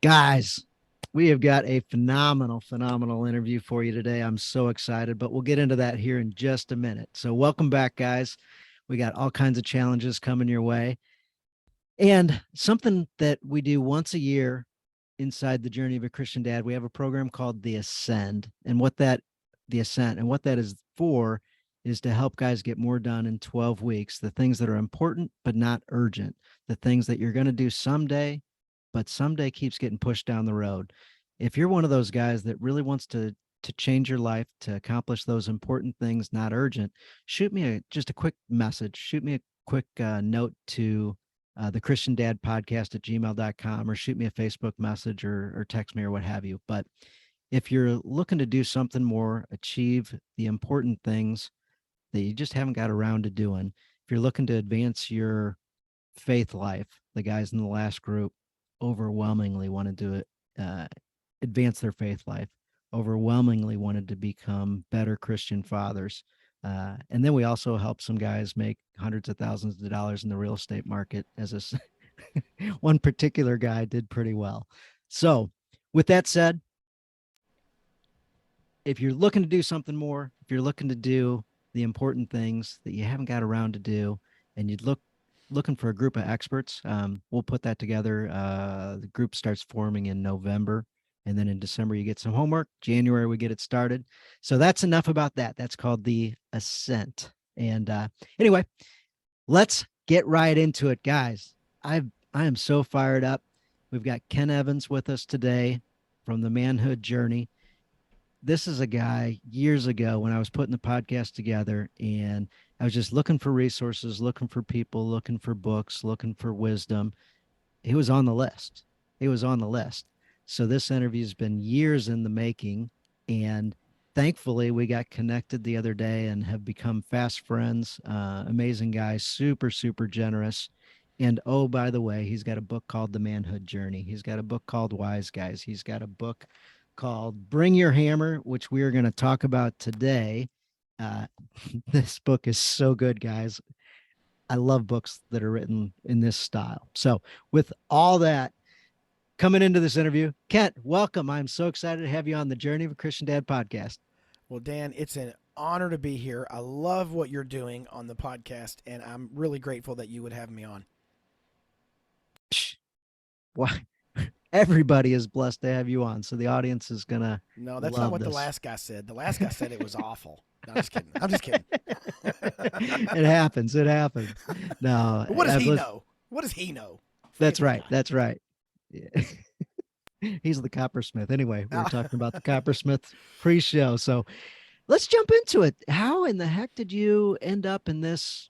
Guys, we have got a phenomenal interview for you today. I'm so excited, but we'll get into that here in just a minute. So, welcome back, guys. We got all kinds of challenges coming your way. And something that we do once a year inside the Journey of a Christian Dad, we have a program called the Ascend. The Ascent, and what that is for is to help guys get more done in 12 weeks. The things that are important, but not urgent, the things that you're going to do someday, but someday keeps getting pushed down the road. If you're one of those guys that really wants to change your life, to accomplish those important things, not urgent, shoot me just a quick message. Shoot me a quick note to the Christian Dad Podcast at gmail.com, or shoot me a Facebook message, or text me, or what have you. But if you're looking to do something more, achieve the important things that you just haven't got around to doing, if you're looking to advance your faith life, the guys in the last group overwhelmingly wanted to advance their faith life, overwhelmingly wanted to become better Christian fathers. And then we also help some guys make hundreds of thousands of dollars in the real estate market. As one particular guy did pretty well. So, with that said, if you're looking to do something more, if you're looking to do the important things that you haven't got around to do, and you'd looking for a group of experts, we'll put that together. The group starts forming in November, and then in December you get some homework. January we get it started. So that's enough about that. That's called the Ascent. And anyway, let's get right into it, guys. I am so fired up. We've got Ken Evans with us today from the Manhood Journey. This is a guy years ago when I was putting the podcast together, and I was just looking for resources, looking for people, looking for books, looking for wisdom. He was on the list. He was on the list. So this interview's been years in the making, and thankfully we got connected the other day and have become fast friends. Amazing guy, super generous. And oh, by the way, he's got a book called The Manhood Journey. He's got a book called Wise Guys. He's got a book called Bring Your Hammer, which we are going to talk about today. Uh, this book is so good, guys. I love books that are written in this style. So, with all that coming into this interview, Kent, welcome. I'm so excited to have you on the Journey of a Christian Dad podcast. Well, Dan, it's an honor to be here. I love what you're doing on the podcast, and I'm really grateful that you would have me on. Why? Everybody is blessed to have you on. So, the audience is going to No, that's not love what the this. last guy said. The last guy said it was awful. No, I'm just kidding. I'm just kidding. It happens. It happens. No, But what does I've he listened. know? What does he know? That's Famous right. guy. That's right. Yeah. He's the coppersmith. Anyway, we were talking about the coppersmith pre-show. So let's jump into it. How in the heck did you end up in this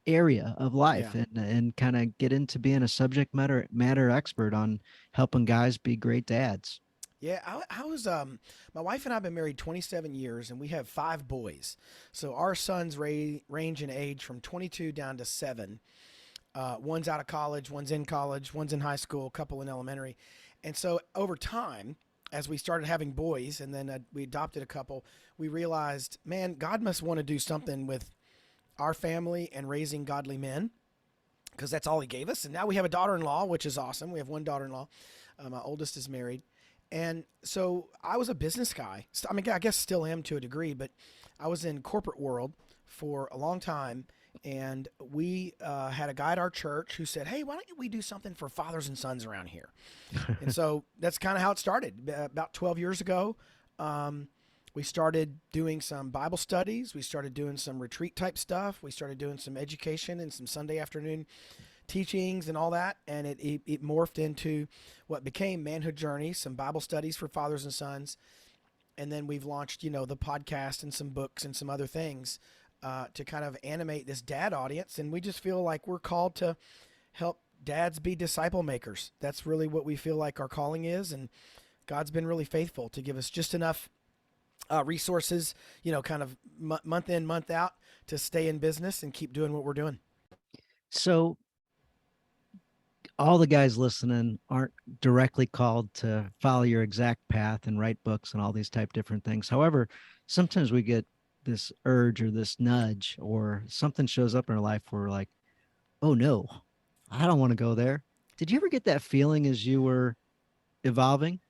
area of life, Yeah. and kind of get into being a subject matter expert on helping guys be great dads? Yeah, I was my wife and I have been married 27 years and we have 5 boys. So our sons range in age from 22 down to 7. One's out of college, one's in college, one's in high school, a couple in elementary. And so over time, as we started having boys and then we adopted a couple, we realized, man, God must want to do something with our family and raising godly men because that's all he gave us. And now we have a daughter-in-law, which is awesome. We have one daughter-in-law. My oldest is married. And so I was a business guy. I mean, I guess still am to a degree, but I was in corporate world for a long time. And we had a guy at our church who said, hey, why don't we do something for fathers and sons around here? And so that's kind of how it started. About 12 years ago, we started doing some Bible studies. We started doing some retreat type stuff. We started doing some education and some Sunday afternoon teachings and all that. And it morphed into what became Manhood Journey, some Bible studies for fathers and sons. And then we've launched, the podcast and some books and some other things to kind of animate this dad audience. And we just feel like we're called to help dads be disciple makers. That's really what we feel like our calling is. And God's been really faithful to give us just enough resources, kind of month in, month out to stay in business and keep doing what we're doing. So all the guys listening aren't directly called to follow your exact path and write books and all these type different things. However, sometimes we get this urge or this nudge, or something shows up in our life where we're like, oh no, I don't want to go there. Did you ever get that feeling as you were evolving?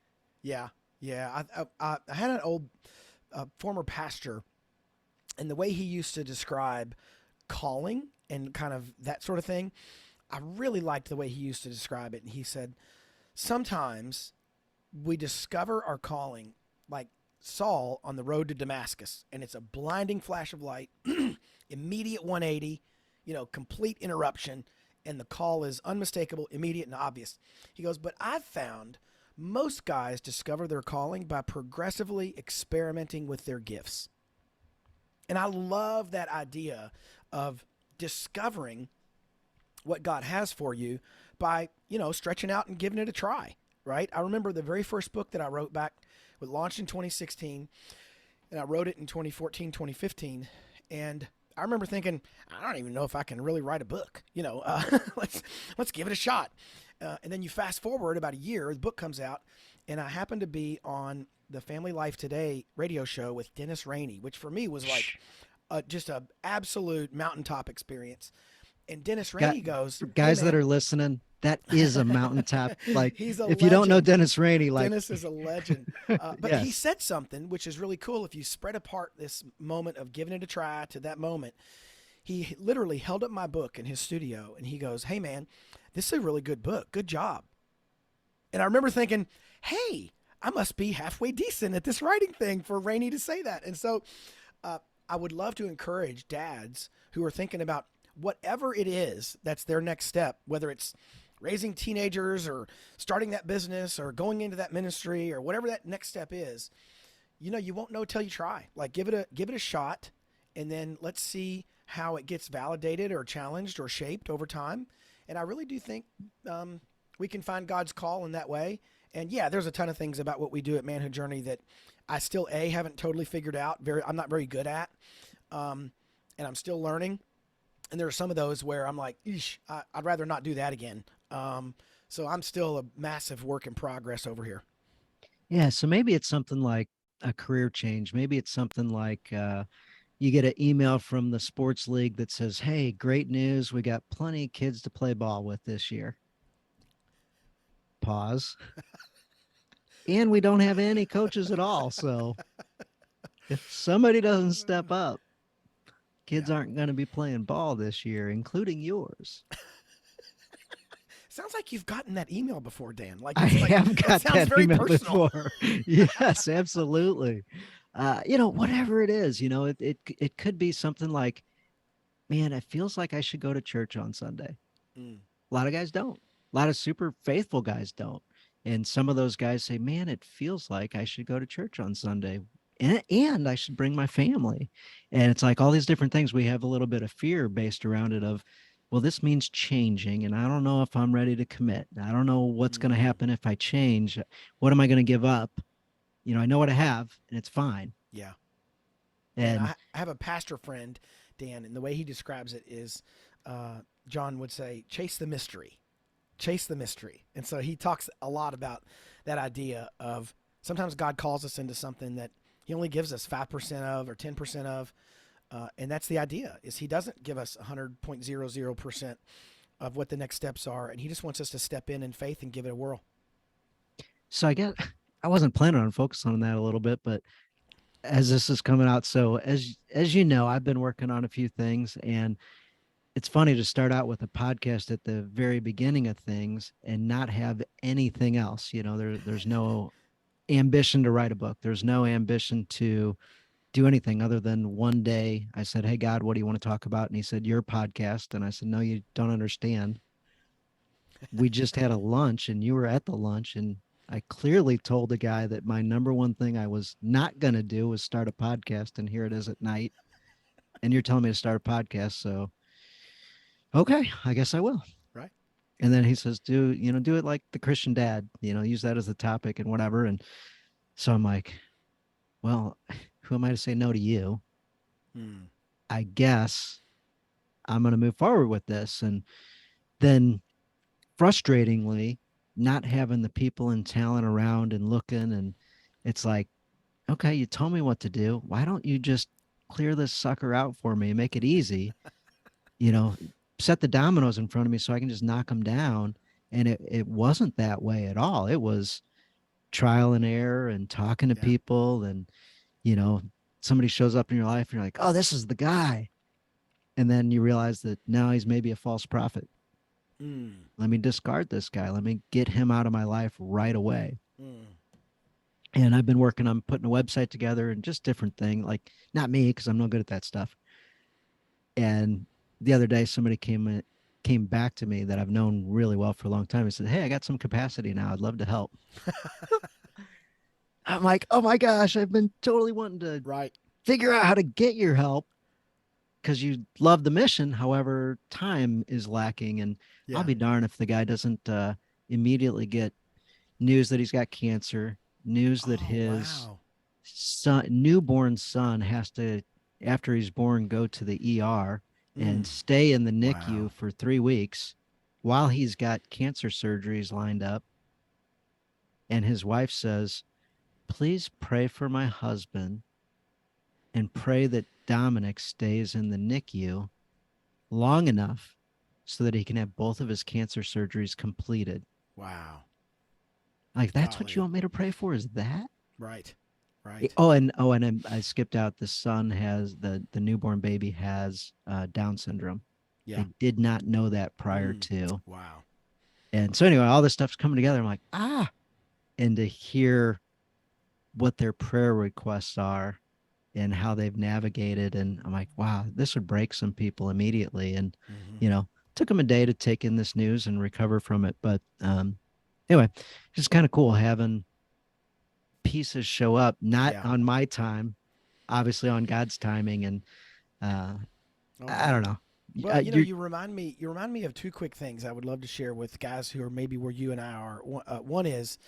Yeah, yeah. I had an old former pastor, and the way he used to describe calling and kind of that sort of thing, I really liked the way he used to describe it. And he said, sometimes we discover our calling like Saul on the road to Damascus, and it's a blinding flash of light, immediate 180, complete interruption, and the call is unmistakable, immediate, and obvious. He goes, but I've found most guys discover their calling by progressively experimenting with their gifts. And I love that idea of discovering what God has for you by, stretching out and giving it a try, right? I remember the very first book that I wrote back, was launched in 2016, and I wrote it in 2014, 2015. And I remember thinking, I don't even know if I can really write a book. Let's give it a shot. And then you fast forward about a year, the book comes out, and I happened to be on the Family Life Today radio show with Dennis Rainey, which for me was like just a absolute mountaintop experience. And Dennis Got Rainey goes, For "Hey guys that man, are listening, that is a mountaintop. Like, he's a if you don't know legend. Dennis Rainey, like, Dennis is a legend." But he yes. said something which is really cool. If you spread apart this moment of giving it a try to that moment, he literally held up my book in his studio and he goes, "Hey man, this is a really good book. Good job." And I remember thinking, "Hey, I must be halfway decent at this writing thing for Rainey to say that." And so uh, I would love to encourage dads who are thinking about whatever it is that's their next step, whether it's raising teenagers or starting that business or going into that ministry or whatever that next step is. You won't know till you try. Like give it a shot, and then let's see how it gets validated or challenged or shaped over time. And I really do think we can find God's call in that way. And yeah, there's a ton of things about what we do at Manhood Journey that I still haven't totally figured out. I'm not very good at, and I'm still learning. And there are some of those where I'm like, Eesh, I'd rather not do that again. So I'm still a massive work in progress over here. Yeah. So maybe it's something like a career change. Maybe it's something like you get an email from the sports league that says, "Hey, great news. We got plenty of kids to play ball with this year." Pause. And we don't have any coaches at all. So if somebody doesn't step up, kids Yeah. aren't going to be playing ball this year, including yours. Sounds like you've gotten that email before, Dan. Like I it's like have that got sounds that very email personal. before. Yes, absolutely. Whatever it is, it could be something like, man, it feels like I should go to church on Sunday. Mm, A lot of guys don't. A lot of super faithful guys don't. And some of those guys say, man, it feels like I should go to church on Sunday, and I should bring my family. And it's like all these different things. We have a little bit of fear based around it of, well, this means changing. And I don't know if I'm ready to commit. I don't know what's going to mm, happen if I change. What am I going to give up? I know what I have and it's fine. yeah. Man, And I have a pastor friend, Dan, and the way he describes it is, John would say, "Chase the mystery, chase the mystery." And so he talks a lot about that idea of sometimes God calls us into something that He only gives us 5% of or 10% of, and that's the idea: is He doesn't give us 100.00% of what the next steps are, and He just wants us to step in faith and give it a whirl. so I guess I wasn't planning on focusing on that a little bit, but as this is coming out, so as you know, I've been working on a few things, and it's funny to start out with a podcast at the very beginning of things and not have anything else. There's no ambition to write a book. There's no ambition to do anything other than one day I said, "Hey God, what do you want to talk about?" And he said, "Your podcast." And I said, "No, you don't understand. We just had a lunch and you were at the lunch, and I clearly told the guy that my number one thing I was not going to do was start a podcast, and here it is at night. And you're telling me to start a podcast. So, okay, I guess I will." Right? And then he says, do it like the Christian dad, use that as the topic and whatever. And so I'm like, well, who am I to say no to you? Hmm. I guess I'm going to move forward with this. And then frustratingly, not having the people and talent around and looking, and it's like, okay, you told me what to do. Why don't you just clear this sucker out for me and make it easy? you know, Set the dominoes in front of me so I can just knock them down. And it wasn't that way at all. It was, trial and error and talking to Yeah. people, and you know, somebody shows up in your life and you're like, oh, this is the guy. And then you realize that now he's maybe a false prophet. Mm. Let me discard this guy. Let me get him out of my life right away. Mm. And I've been working on putting a website together and just different thing, like not me, because I'm no good at that stuff. And the other day somebody came back to me that I've known really well for a long time and said, hey, I got some capacity now. I'd love to help. I'm like, oh my gosh, I've been totally wanting to Right. figure out how to get your help because you love the mission. However, time is lacking. And I'll Yeah. be darned if the guy doesn't immediately get news that he's got cancer, news that Oh, his wow. newborn son has to, after he's born, go to the ER and Mm. stay in the Wow. NICU for 3 weeks while he's got cancer surgeries lined up. And his wife says, please pray for my husband and pray that Dominic stays in the NICU long enough so that he can have both of his cancer surgeries completed. Wow. Like, that's what you Golly. want me to pray for? Is that? Right. Right. Oh, and I skipped out. The son has the newborn baby has Down syndrome. Yeah. They did not know that prior Mm. to, Wow. and so anyway, all this stuff's coming together. I'm like, and to hear what their prayer requests are and how they've navigated, and I'm like, wow, this would break some people immediately. And Mm-hmm. you know, took them a day to take in this news and recover from it, but anyway, it's kind of cool having pieces show up, not Yeah. on my time, obviously on God's timing. And uh, Oh, I don't man. know. Well, You're you remind me of two quick things I would love to share with guys who are maybe where you and I are. One is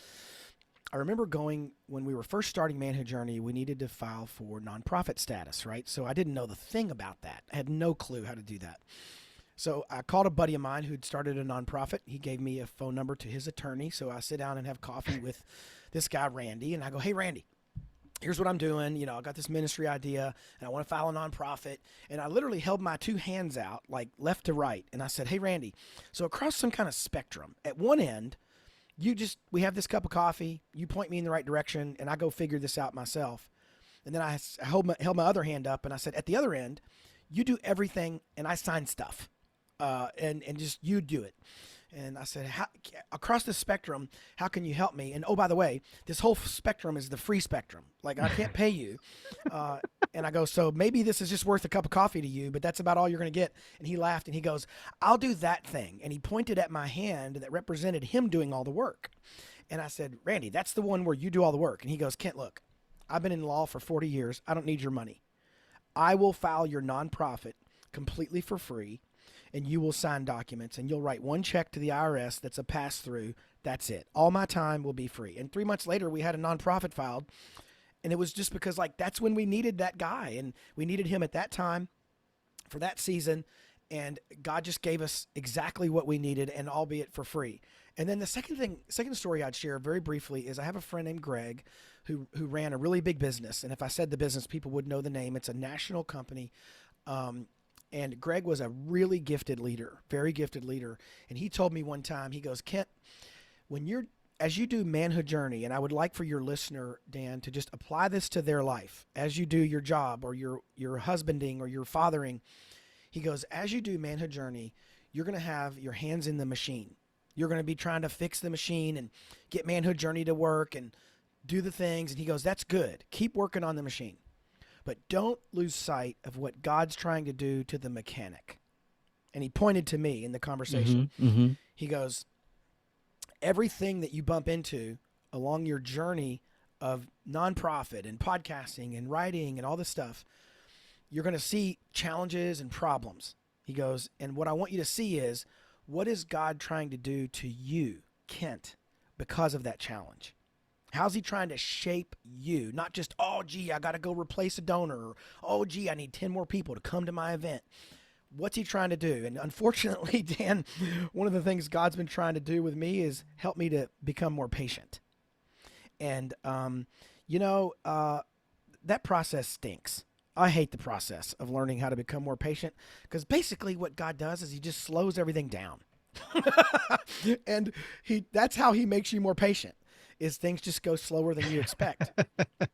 I remember going when we were first starting Manhood Journey, we needed to file for nonprofit status, right? So I didn't know the thing about that. I had no clue how to do that. So I called a buddy of mine who'd started a nonprofit. He gave me a phone number to his attorney. So I sit down and have coffee with this guy, Randy, and I go, hey, Randy, here's what I'm doing. I got this ministry idea and I want to file a nonprofit. And I literally held my two hands out, like left to right. And I said, hey, Randy, so across some kind of spectrum, at one end, we have this cup of coffee, you point me in the right direction, and I go figure this out myself. And then I held my other hand up and I said, at the other end, you do everything and I sign stuff. And just you do it. And I said, across the spectrum, how can you help me? And oh, by the way, this whole spectrum is the free spectrum. Like, I can't pay you. Uh, and I go, so maybe this is just worth a cup of coffee to you, but that's about all you're going to get. And he laughed and he goes, I'll do that thing. And he pointed at my hand that represented him doing all the work. And I said, Randy, that's the one where you do all the work. And he goes, Kent, look, I've been in law for 40 years. I don't need your money. I will file your nonprofit completely for free, and you will sign documents and you'll write one check to the IRS that's a pass through. That's it. All my time will be free. And 3 months later, we had a nonprofit filed. And it was just because, like, that's when we needed that guy. And we needed him at that time for that season. And God just gave us exactly what we needed, and albeit for free. And then the second story I'd share very briefly is I have a friend named Greg who ran a really big business. And if I said the business, people would know the name. It's a national company. Um, and Greg was a really gifted leader, very gifted leader. And he told me one time, he goes, Kent, when you're as you do Manhood Journey, and I would like for your listener, Dan, to just apply this to their life as you do your job or your husbanding or your fathering. He goes, as you do Manhood Journey, you're going to have your hands in the machine. You're going to be trying to fix the machine and get Manhood Journey to work and do the things. And he goes, that's good. Keep working on the machine. But don't lose sight of what God's trying to do to the mechanic. And he pointed to me in the conversation. mm-hmm, mm-hmm. He goes, everything that you bump into along your journey of nonprofit and podcasting and writing and all this stuff, you're going to see challenges and problems. He goes, and what I want you to see is, what is God trying to do to you, Kent, because of that challenge? How's he trying to shape you? Not just, oh, gee, I got to go replace a donor. Or, oh, gee, I need 10 more people to come to my event. What's he trying to do? And unfortunately, Dan, one of the things God's been trying to do with me is help me to become more patient. And, you know, uh, that process stinks. I hate the process of learning how to become more patient because basically what God does is he just slows everything down. And that's how he makes you more patient is things just go slower than you expect.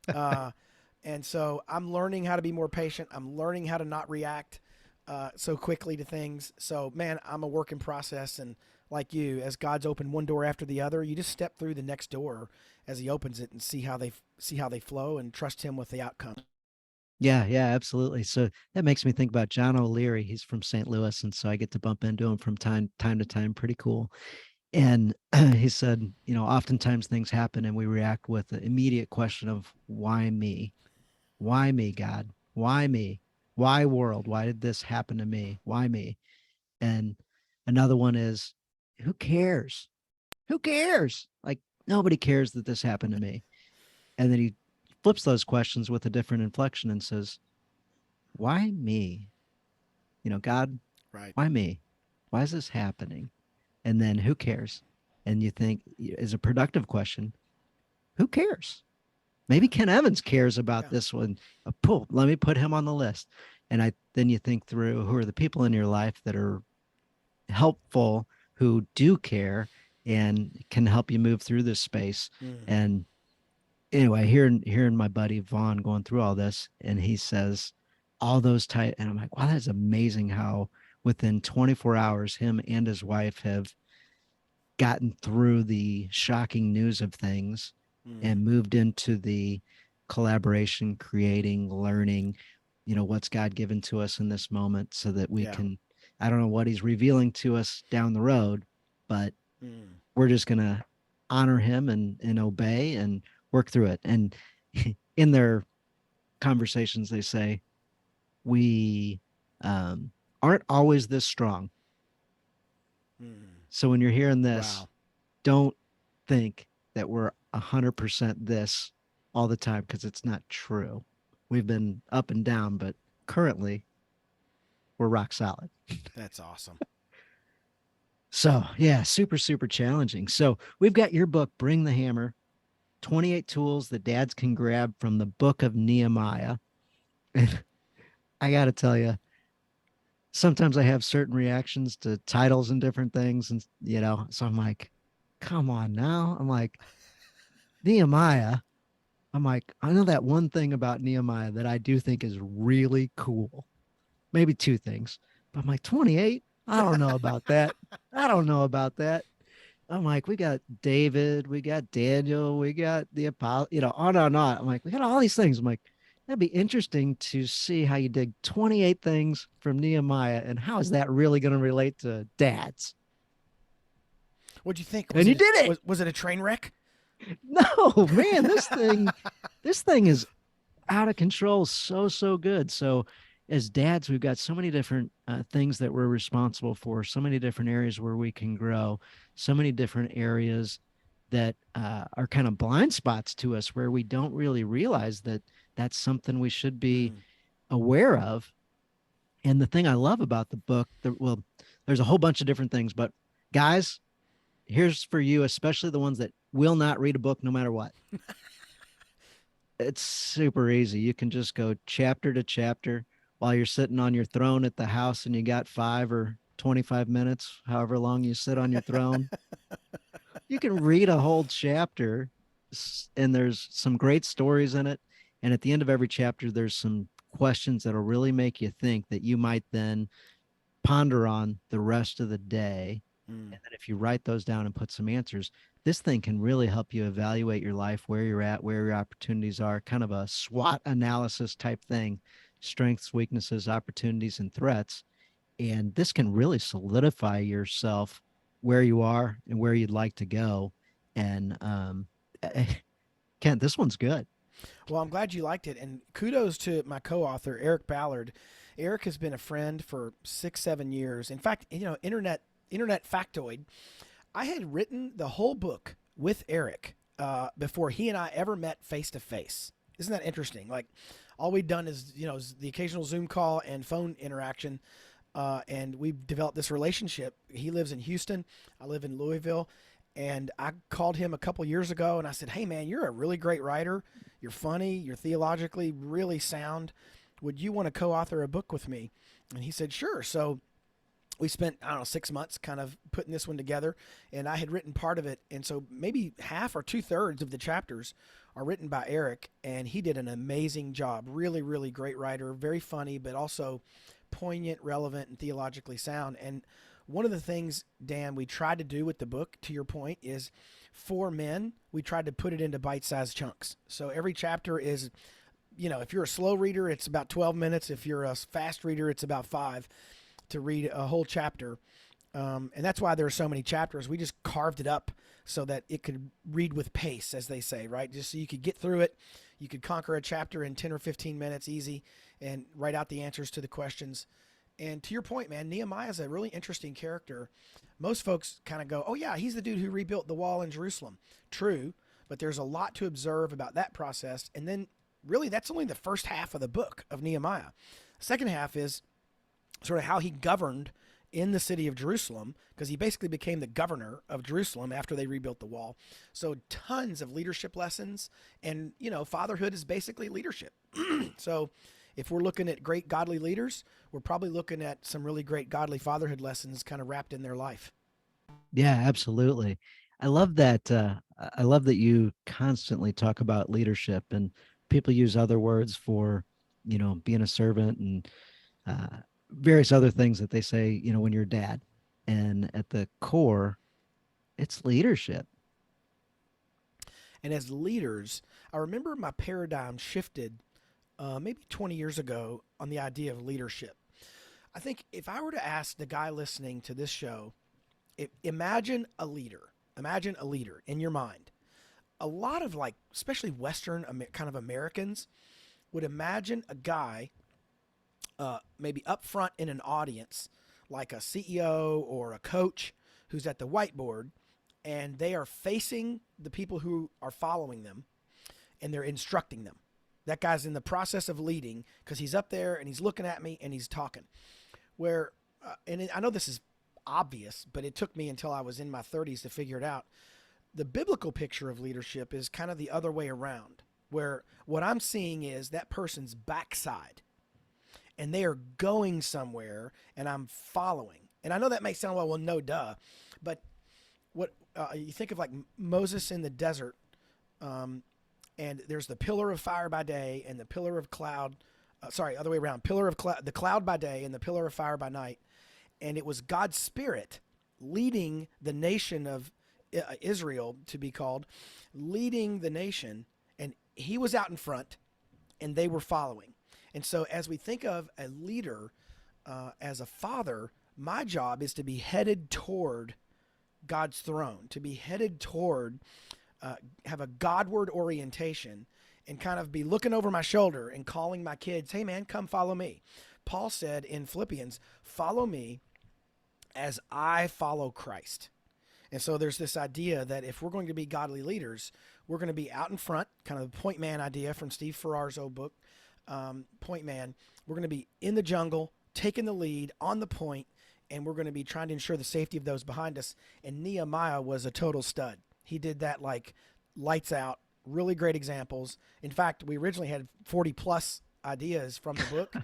Uh, and so I'm learning how to be more patient. I'm learning how to not react so quickly to things. So man, I'm a work in process, and like you, as God's opened one door after the other, you just step through the next door as He opens it and see how they flow and trust Him with the outcome. Yeah, yeah, absolutely. So that makes me think about John O'Leary. He's from St. Louis, and so I get to bump into him from time to time. Pretty cool. And he said, oftentimes things happen and we react with the immediate question of why me? Why me, God? Why me? Why world? Why did this happen to me? Why me? And another one is, who cares? Who cares? Like nobody cares that this happened to me. And then he flips those questions with a different inflection and says, why me? God, Right. why me? Why is this happening? And then who cares? And you think is a productive question, who cares? Maybe Yeah. Ken Evans cares about Yeah. this one. Let me put him on the list. And then you think through who are the people in your life that are helpful, who do care and can help you move through this space. Mm. And anyway, hearing my buddy Vaughn going through all this, and he says all those type, and I'm like, wow, that's amazing how within 24 hours, him and his wife have gotten through the shocking news of things Mm. and moved into the collaboration, creating, learning, what's God given to us in this moment so that we Yeah. can, I don't know what he's revealing to us down the road, but Mm. we're just going to honor him and obey and work through it. And in their conversations, they say, we aren't always this strong. Mm. So when you're hearing this, Wow. don't think that we're 100% this all the time because it's not true. We've been up and down, but currently we're rock solid. That's awesome. So, yeah, super, super challenging. So, we've got your book, Bring the Hammer, 28 Tools that Dads Can Grab from the Book of Nehemiah. And I got to tell you, sometimes I have certain reactions to titles and different things. And, so I'm like, come on now. I'm like, Nehemiah. I'm like, I know that one thing about Nehemiah that I do think is really cool. Maybe two things. But I'm like, 28? I don't know about that. I don't know about that. I'm like, we got David, we got Daniel, we got the Apostle, on and on. I'm like, we got all these things. I'm like, that'd be interesting to see how you dig 28 things from Nehemiah and how is that really going to relate to dads? What'd you think? And you did it. Was it a train wreck? No, man, this thing is out of control, so good. So as dads, we've got so many different things that we're responsible for, so many different areas where we can grow, so many different areas that are kind of blind spots to us where we don't really realize that that's something we should be Mm. aware of. And the thing I love about the book, well, there's a whole bunch of different things, but guys, here's for you, especially the ones that will not read a book no matter what. It's super easy. You can just go chapter to chapter while you're sitting on your throne at the house and you got 5 or 25 minutes, however long you sit on your throne. You can read a whole chapter and there's some great stories in it. And at the end of every chapter, there's some questions that'll really make you think that you might then ponder on the rest of the day. Mm. And then if you write those down and put some answers, this thing can really help you evaluate your life, where you're at, where your opportunities are, kind of a SWOT analysis type thing, strengths, weaknesses, opportunities, and threats. And this can really solidify yourself where you are and where you'd like to go. And Kent, this one's good. Well, I'm glad you liked it, and kudos to my co-author Eric Ballard. Eric has been a friend for 6, 7 years. In fact, internet factoid. I had written the whole book with Eric before he and I ever met face to face. Isn't that interesting? Like, all we'd done is the occasional Zoom call and phone interaction, and we've developed this relationship. He lives in Houston, I live in Louisville, and I called him a couple years ago and I said, "Hey man, you're a really great writer. You're funny. You're theologically really sound. Would you want to co-author a book with me?" And he said, "Sure." So we spent, I don't know, 6 months kind of putting this one together, and I had written part of it, and so maybe half or two-thirds of the chapters are written by Eric, and he did an amazing job. Really, really great writer, very funny, but also poignant, relevant, and theologically sound. And one of the things, Dan, we tried to do with the book, to your point, is for men, we tried to put it into bite-sized chunks. So every chapter is, if you're a slow reader, it's about 12 minutes. If you're a fast reader, it's about 5 to read a whole chapter. And that's why there are so many chapters. We just carved it up so that it could read with pace, as they say, right? Just so you could get through it. You could conquer a chapter in 10 or 15 minutes easy and write out the answers to the questions. And to your point, man, Nehemiah is a really interesting character. Most folks kind of go, oh, yeah, he's the dude who rebuilt the wall in Jerusalem. True, but there's a lot to observe about that process. And then, really, that's only the first half of the book of Nehemiah. The second half is sort of how he governed in the city of Jerusalem, because he basically became the governor of Jerusalem after they rebuilt the wall. So tons of leadership lessons, and fatherhood is basically leadership. So if we're looking at great godly leaders, we're probably looking at some really great godly fatherhood lessons kind of wrapped in their life. Yeah, absolutely. I love that. I love that you constantly talk about leadership, and people use other words for, being a servant and uh, various other things that they say, when you're a dad. And at the core, it's leadership. And as leaders, I remember my paradigm shifted maybe 20 years ago on the idea of leadership. I think if I were to ask the guy listening to this show, imagine a leader. Imagine a leader in your mind. A lot of, like, especially Western kind of Americans would imagine a guy maybe up front in an audience, like a CEO or a coach who's at the whiteboard, and they are facing the people who are following them, and they're instructing them. That guy's in the process of leading because he's up there and he's looking at me and he's talking. I know this is obvious, but it took me until I was in my 30s to figure it out. The biblical picture of leadership is kind of the other way around, where what I'm seeing is that person's backside and they are going somewhere and I'm following. And I know that may sound, well, no, duh. But what you think of, like Moses in the desert, and there's the pillar of fire by day and the pillar of cloud. Other way around. The cloud by day and the pillar of fire by night. And it was God's Spirit leading the nation of Israel, to be called, leading the nation, and he was out in front and they were following. And so as we think of a leader as a father, my job is to be headed toward God's throne, to be headed toward, have a Godward orientation, and kind of be looking over my shoulder and calling my kids, hey man, come follow me. Paul said in Philippians, follow me as I follow Christ. And so there's this idea that if we're going to be godly leaders, we're going to be out in front, kind of the point man idea from Steve Farrar's old book, Point Man. We're going to be in the jungle, taking the lead, on the point, and we're going to be trying to ensure the safety of those behind us. And Nehemiah was a total stud. He did that like lights out, really great examples. In fact, we originally had 40 plus ideas from the book,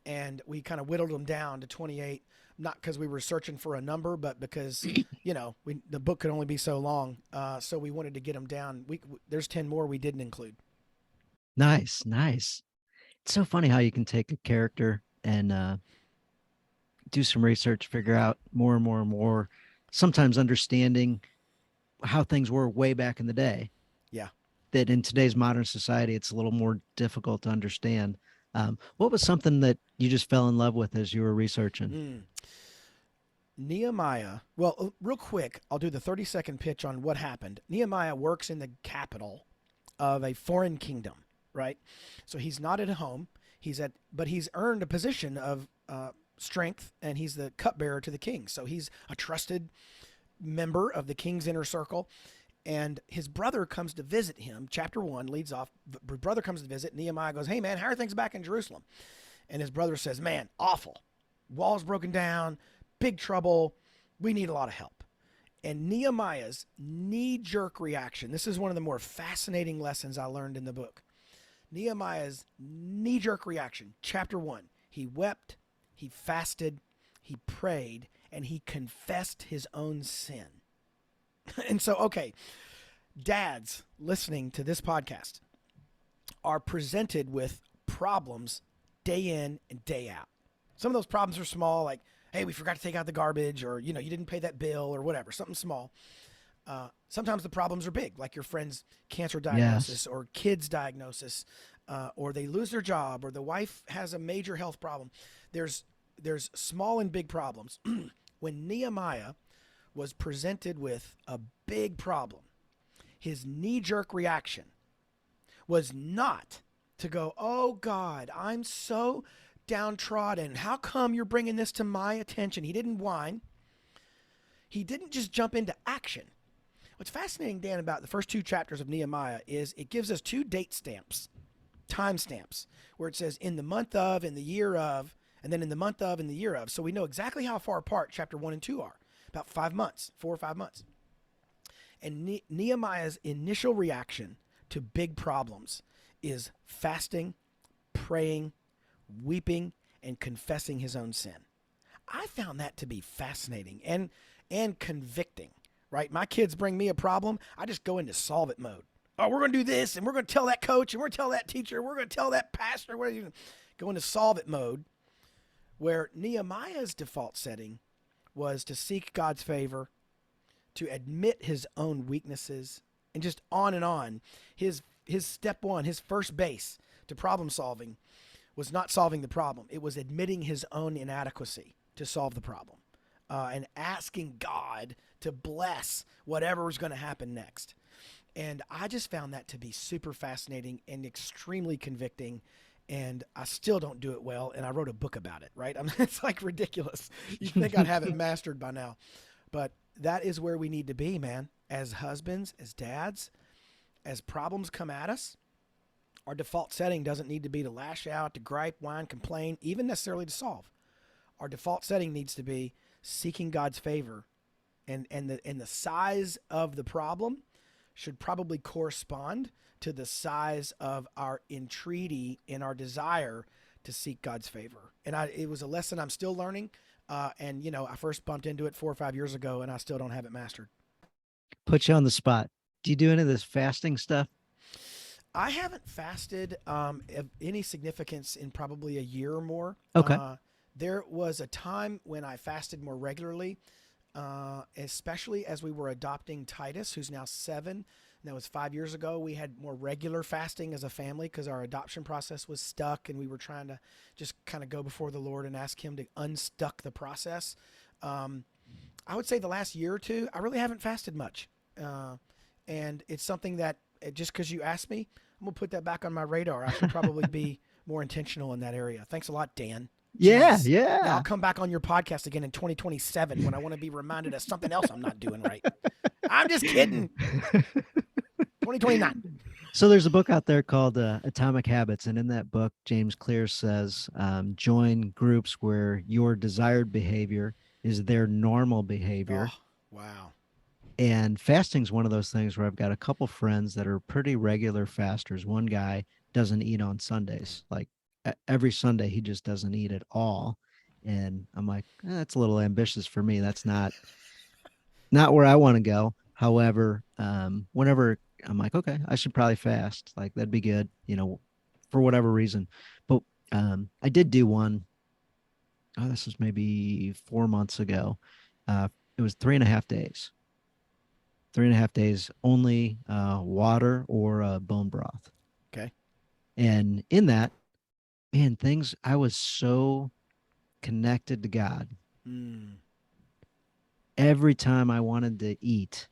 and we kind of whittled them down to 28, not because we were searching for a number, but because, the book could only be so long. So we wanted to get them down. There's 10 more we didn't include. Nice, nice. It's so funny how you can take a character and do some research, figure out more and more and more, sometimes understanding how things were way back in the day. Yeah. That in today's modern society, it's a little more difficult to understand. What was something that you just fell in love with as you were researching? Nehemiah, well, real quick, I'll do the 30-second pitch on what happened. Nehemiah works in the capital of a foreign kingdom, right? So he's not at home. But he's earned a position of strength, and he's the cupbearer to the king. So he's a trusted member of the king's inner circle. And his brother comes to visit him. Chapter 1 leads off. Brother comes to visit. Nehemiah goes, hey, man, how are things back in Jerusalem? And his brother says, man, awful. Walls broken down, big trouble. We need a lot of help. And Nehemiah's knee-jerk reaction, this is one of the more fascinating lessons I learned in the book. Nehemiah's knee-jerk reaction, chapter 1, he wept, he fasted, he prayed, and he confessed his own sin. And so, okay, dads listening to this podcast are presented with problems day in and day out. Some of those problems are small, like, hey, we forgot to take out the garbage, or, you didn't pay that bill, or whatever, something small. Sometimes the problems are big, like your friend's cancer Yes. diagnosis or kid's diagnosis, or they lose their job, or the wife has a major health problem. There's there's small and big problems. When Nehemiah was presented with a big problem, his knee jerk reaction was not to go, "Oh God, I'm so downtrodden. How come you're bringing this to my attention?" He didn't whine. He didn't just jump into action. What's fascinating, Dan, about the first two chapters of Nehemiah is it gives us two date stamps, time stamps, where it says in the month of, in the year of, and then in the month of, in the year of. So we know exactly how far apart chapter 1 and 2 are, about 5 months, 4 or 5 months. And Nehemiah's initial reaction to big problems is fasting, praying, weeping, and confessing his own sin. I found that to be fascinating and convicting. Right? My kids bring me a problem, I just go into solve it mode. Oh, we're going to do this, and we're going to tell that coach, and we're going to tell that teacher, we're going to tell that pastor. We're going to go into solve it mode, where Nehemiah's default setting was to seek God's favor, to admit his own weaknesses, and just on and on. His step one, his first base to problem solving was not solving the problem. It was admitting his own inadequacy to solve the problem, and asking God to bless whatever was going to happen next. And I just found that to be super fascinating and extremely convicting. And I still don't do it well. And I wrote a book about it, right? I mean, it's like ridiculous. You'd think I'd have it mastered by now. But that is where we need to be, man. As husbands, as dads, as problems come at us, our default setting doesn't need to be to lash out, to gripe, whine, complain, even necessarily to solve. Our default setting needs to be seeking God's favor, and the size of the problem should probably correspond to the size of our entreaty and our desire to seek God's favor. And it was a lesson I'm still learning. And I first bumped into it 4 or 5 years ago, and I still don't have it mastered. Put you on the spot. Do you do any of this fasting stuff? I haven't fasted of any significance in probably a year or more. Okay. There was a time when I fasted more regularly, especially as we were adopting Titus, who's now 7. And that was 5 years ago. We had more regular fasting as a family because our adoption process was stuck, and we were trying to just kind of go before the Lord and ask Him to unstuck the process. Um, I would say the last year or two, I really haven't fasted much. And it's something that just because you asked me, I'm going to put that back on my radar. I should probably be more intentional in that area. Thanks a lot, Dan. Yeah, Jeez. Now I'll yeah. come back on your podcast again in 2027 when I want to be reminded of something else I'm not doing right. I'm just kidding. 2029. So there's a book out there called Atomic Habits, and in that book, James Clear says, join groups where your desired behavior is their normal behavior. Oh, wow. And fasting is one of those things where I've got a couple friends that are pretty regular fasters. One guy doesn't eat on Sundays. Like every Sunday, he just doesn't eat at all. And I'm like, that's a little ambitious for me. That's not where I want to go. However, whenever I'm like, okay, I should probably fast. Like that'd be good, for whatever reason. But I did do one. Oh, this was maybe 4 months ago. It was 3.5 days. 3.5 days only water or bone broth. Okay. And in that, man, things I was so connected to God. Mm, Every time I wanted to eat,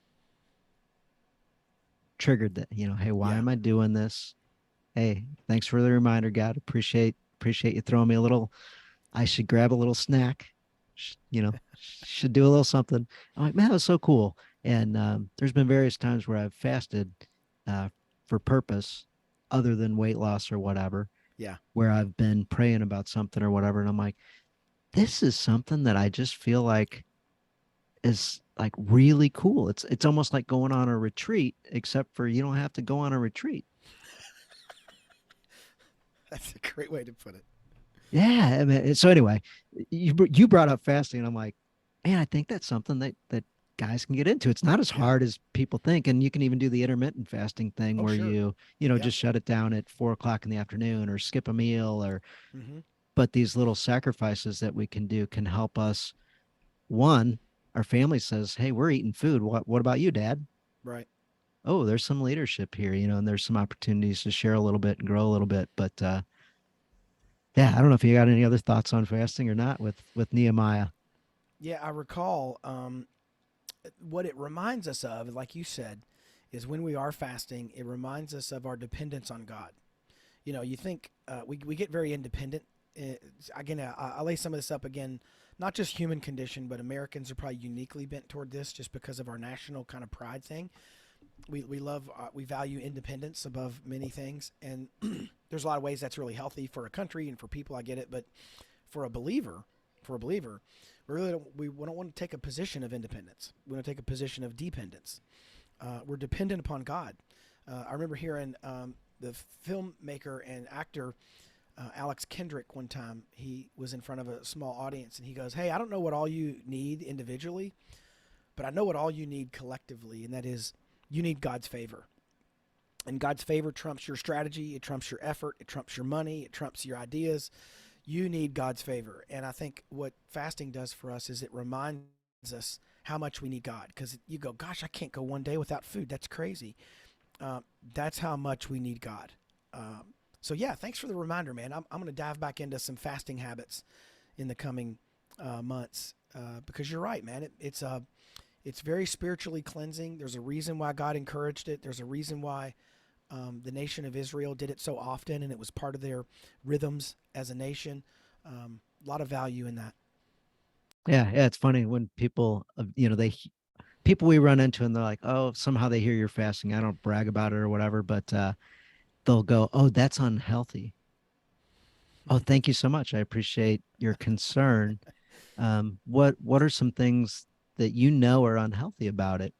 triggered that, hey, why yeah. am I doing this? Hey, thanks for the reminder, God. Appreciate you throwing me a little. I should grab a little snack. Should do a little something. I'm like, man, that was so cool. And there's been various times where I've fasted uh, for purpose other than weight loss or whatever, Yeah. where I've been praying about something or whatever. And I'm like, this is something that I just feel like is like really cool. It's almost like going on a retreat, except for you don't have to go on a retreat. That's a great way to put it. Yeah. I mean, so anyway, you brought up fasting, and I'm like, And I think that's something that guys can get into. It's not as Yeah. hard as people think, and you can even do the intermittent fasting thing Oh, where sure. you Yeah. just shut it down at 4 o'clock in the afternoon or skip a meal or. Mm-hmm. But these little sacrifices that we can do can help us. One, our family says, "Hey, we're eating food. What about you, Dad?" Right. Oh, there's some leadership here, and there's some opportunities to share a little bit and grow a little bit. But yeah, I don't know if you got any other thoughts on fasting or not with Nehemiah. Yeah, I recall what it reminds us of, like you said, is when we are fasting, it reminds us of our dependence on God. You know, you think we get very independent. Again, I'll lay some of this up again. Not just human condition, but Americans are probably uniquely bent toward this just because of our national kind of pride thing. We love we value independence above many things, and there's a lot of ways that's really healthy for a country and for people. I get it, but for a believer, for a believer, we don't want to take a position of independence. We want to take a position of dependence. We're dependent upon God. I remember hearing the filmmaker and actor Alex Kendrick one time. He was in front of a small audience and he goes, "Hey, I don't know what all you need individually, but I know what all you need collectively, and that is you need God's favor. And God's favor trumps your strategy, it trumps your effort, it trumps your money, it trumps your ideas. You need God's favor." And I think what fasting does for us is it reminds us how much we need God. Because you go, "Gosh, I can't go one day without food. That's crazy." Uh, that's how much we need God. So yeah, thanks for the reminder, man. I'm going to dive back into some fasting habits in the coming months because you're right, man. It's very spiritually cleansing. There's a reason why God encouraged it. There's a reason why the nation of Israel did it so often, and it was part of their rhythms as a nation. A lot of value in that. Yeah, yeah, it's funny when people, they people we run into and they're like, oh, somehow they hear you're fasting. I don't brag about it or whatever, but they'll go, oh, that's unhealthy. Oh, thank you so much. I appreciate your concern. What are some things that are unhealthy about it?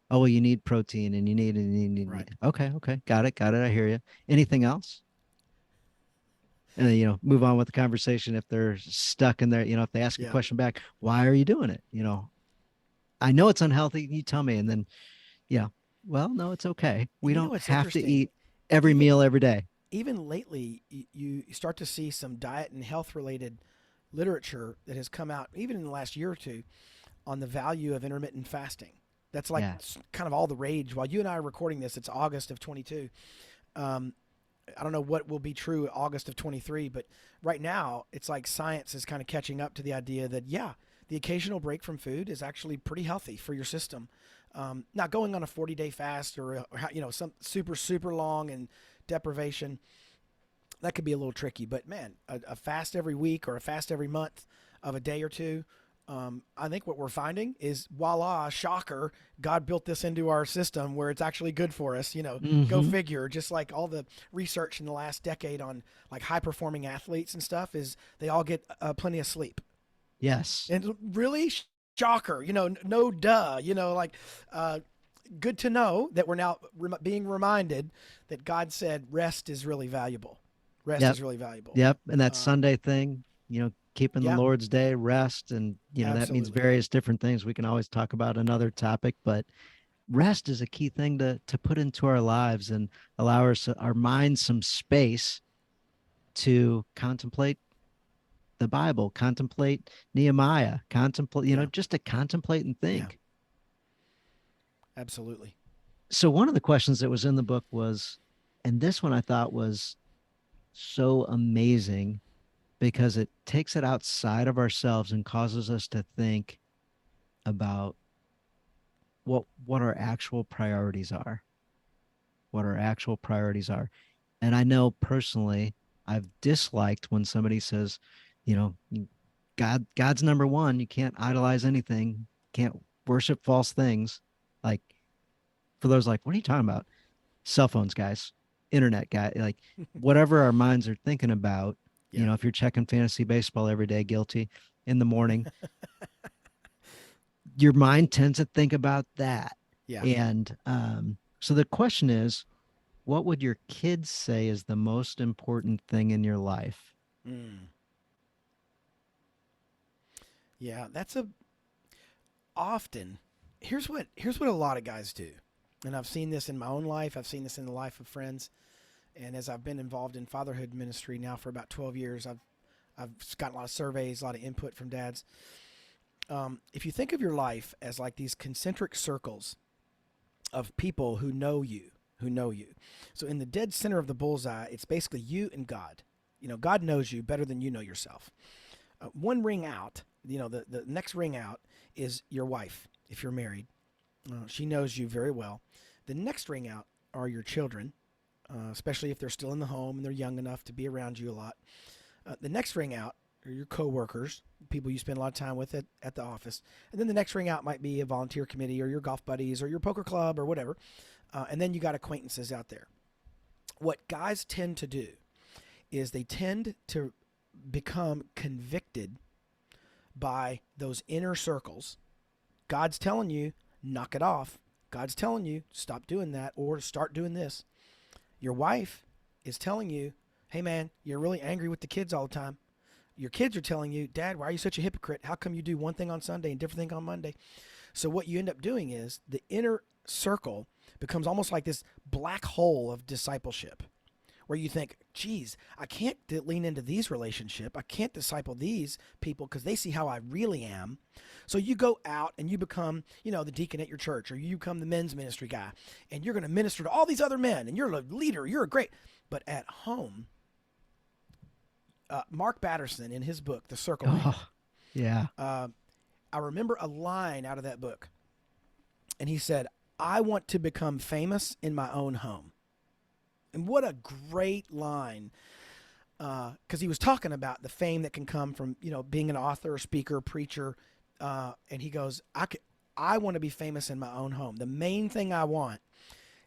Oh, well, you need protein and you need and you Right. need. Okay, okay, got it. I hear you. Anything else? And then, move on with the conversation if they're stuck in there. If they ask a Yeah. question back, why are you doing it? I know it's unhealthy. You tell me, and then yeah, well, no, it's okay. We And you know don't what's have to interesting? eat every Even meal every day. even lately, you start to see some diet and health related literature that has come out, even in the last year or two, on the value of intermittent fasting. That's like Yeah. kind of all the rage. While you and I are recording this, it's August of 22. Um, I don't know what will be true August of 23, but right now it's like science is kind of catching up to the idea that, yeah, the occasional break from food is actually pretty healthy for your system. Not going on a 40-day fast or some super long and deprivation, that could be a little tricky. But man, a fast every week or a fast every month of a day or two. I think what we're finding is, voila, shocker, God built this into our system where it's actually good for us. Go Mm-hmm. figure. Just like all the research in the last decade on like high performing athletes and stuff is they all get plenty of sleep. Yes. And really, shocker, no duh, like uh, good to know that we're now being reminded that God said rest is really valuable. Rest Yep. is really valuable. Yep. And that Um, Sunday thing, keeping the yeah, Lord's Day, rest, and that means absolutely. various different things. We can always talk about another topic, but rest is a key thing to put into our lives and allow our minds some space to contemplate the Bible, contemplate Nehemiah, contemplate, Yeah, just to contemplate and yeah, think. absolutely. So one of the questions that was in the book was, and this one I thought was so amazing because it takes it outside of ourselves and causes us to think about what our actual priorities are, what our actual priorities are. And I know personally, I've disliked when somebody says, you know, God's number one. You can't idolize anything. Can't worship false things. Like for those like, what are you talking about? Cell phones, guys, internet guy, like whatever our minds are thinking about. Yeah, If you're checking fantasy baseball every day, guilty in the morning, your mind tends to think about that. yeah. And so the question is, what would your kids say is the most important thing in your life? Mm. Yeah, often, here's what a lot of guys do, and I've seen this in my own life. I've seen this in the life of friends, and as I've been involved in fatherhood ministry now for about 12 years, I've gotten a lot of surveys, a lot of input from dads. If you think of your life as like these concentric circles of people who know you. So in the dead center of the bullseye, it's basically you and God. You know, God knows you better than you know yourself. One ring out, the next ring out is your wife, if you're married. She knows you very well. The next ring out are your children, especially if they're still in the home and they're young enough to be around you a lot. The next ring out are your coworkers, people you spend a lot of time with at the office. And then the next ring out might be a volunteer committee or your golf buddies or your poker club or whatever. And then you got acquaintances out there. What guys tend to do is they tend to become convicted by those inner circles. God's telling you, knock it off. God's telling you, stop doing that or start doing this. Your wife is telling you, hey man, you're really angry with the kids all the time. Your kids are telling you, Dad, why are you such a hypocrite? How come you do one thing on Sunday and different thing on Monday? So what you end up doing is the inner circle becomes almost like this black hole of discipleship where you think, geez, I can't lean into these relationships. I can't disciple these people because they see how I really am. So you go out and you become, the deacon at your church, or you become the men's ministry guy, and you're going to minister to all these other men, and you're a leader. You're a great. But at home, Mark Batterson in his book, The Circle Ring, Oh, yeah. I remember a line out of that book, and he said, I want to become famous in my own home. And what a great line, because he was talking about the fame that can come from, being an author, speaker, preacher, and he goes, I want to be famous in my own home. The main thing I want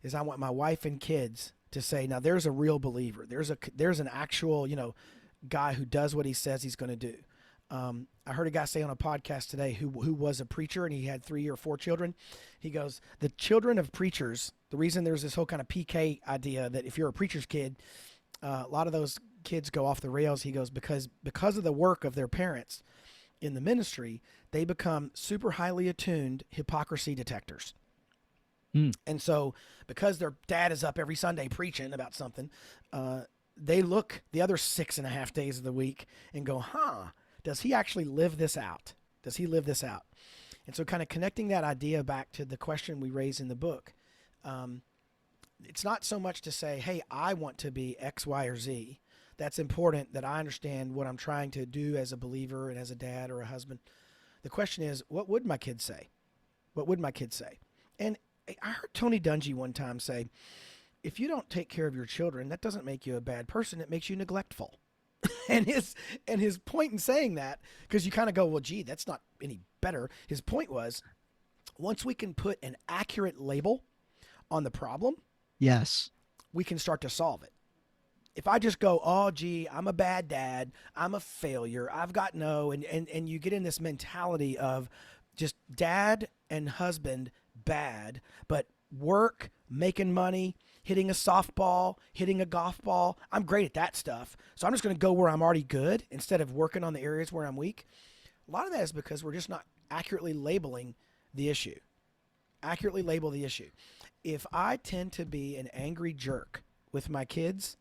is I want my wife and kids to say, now there's a real believer. There's an actual, guy who does what he says he's going to do. I heard a guy say on a podcast today who was a preacher and he had 3 or 4 children. He goes, the children of preachers, the reason there's this whole kind of PK idea that if you're a preacher's kid, a lot of those kids go off the rails. He goes, because of the work of their parents in the ministry, they become super highly attuned hypocrisy detectors. Hmm. And so because their dad is up every Sunday preaching about something, they look the other 6.5 days of the week and go, does he actually live this out? Does he live this out? And so kind of connecting that idea back to the question we raise in the book, it's not so much to say, hey, I want to be X, Y, or Z. That's important that I understand what I'm trying to do as a believer and as a dad or a husband. The question is, what would my kids say? What would my kids say? And I heard Tony Dungy one time say, if you don't take care of your children, that doesn't make you a bad person. It makes you neglectful. and his point in saying that, because you kind of go, well, gee, that's not any better. His point was, once we can put an accurate label on the problem, Yes. we can start to solve it. If I just go, oh, gee, I'm a bad dad, I'm a failure, I've got no, and you get in this mentality of just dad and husband bad, but work, making money, hitting a softball, hitting a golf ball. I'm great at that stuff. So I'm just going to go where I'm already good instead of working on the areas where I'm weak. A lot of that is because we're just not accurately labeling the issue. Accurately label the issue. If I tend to be an angry jerk with my kids,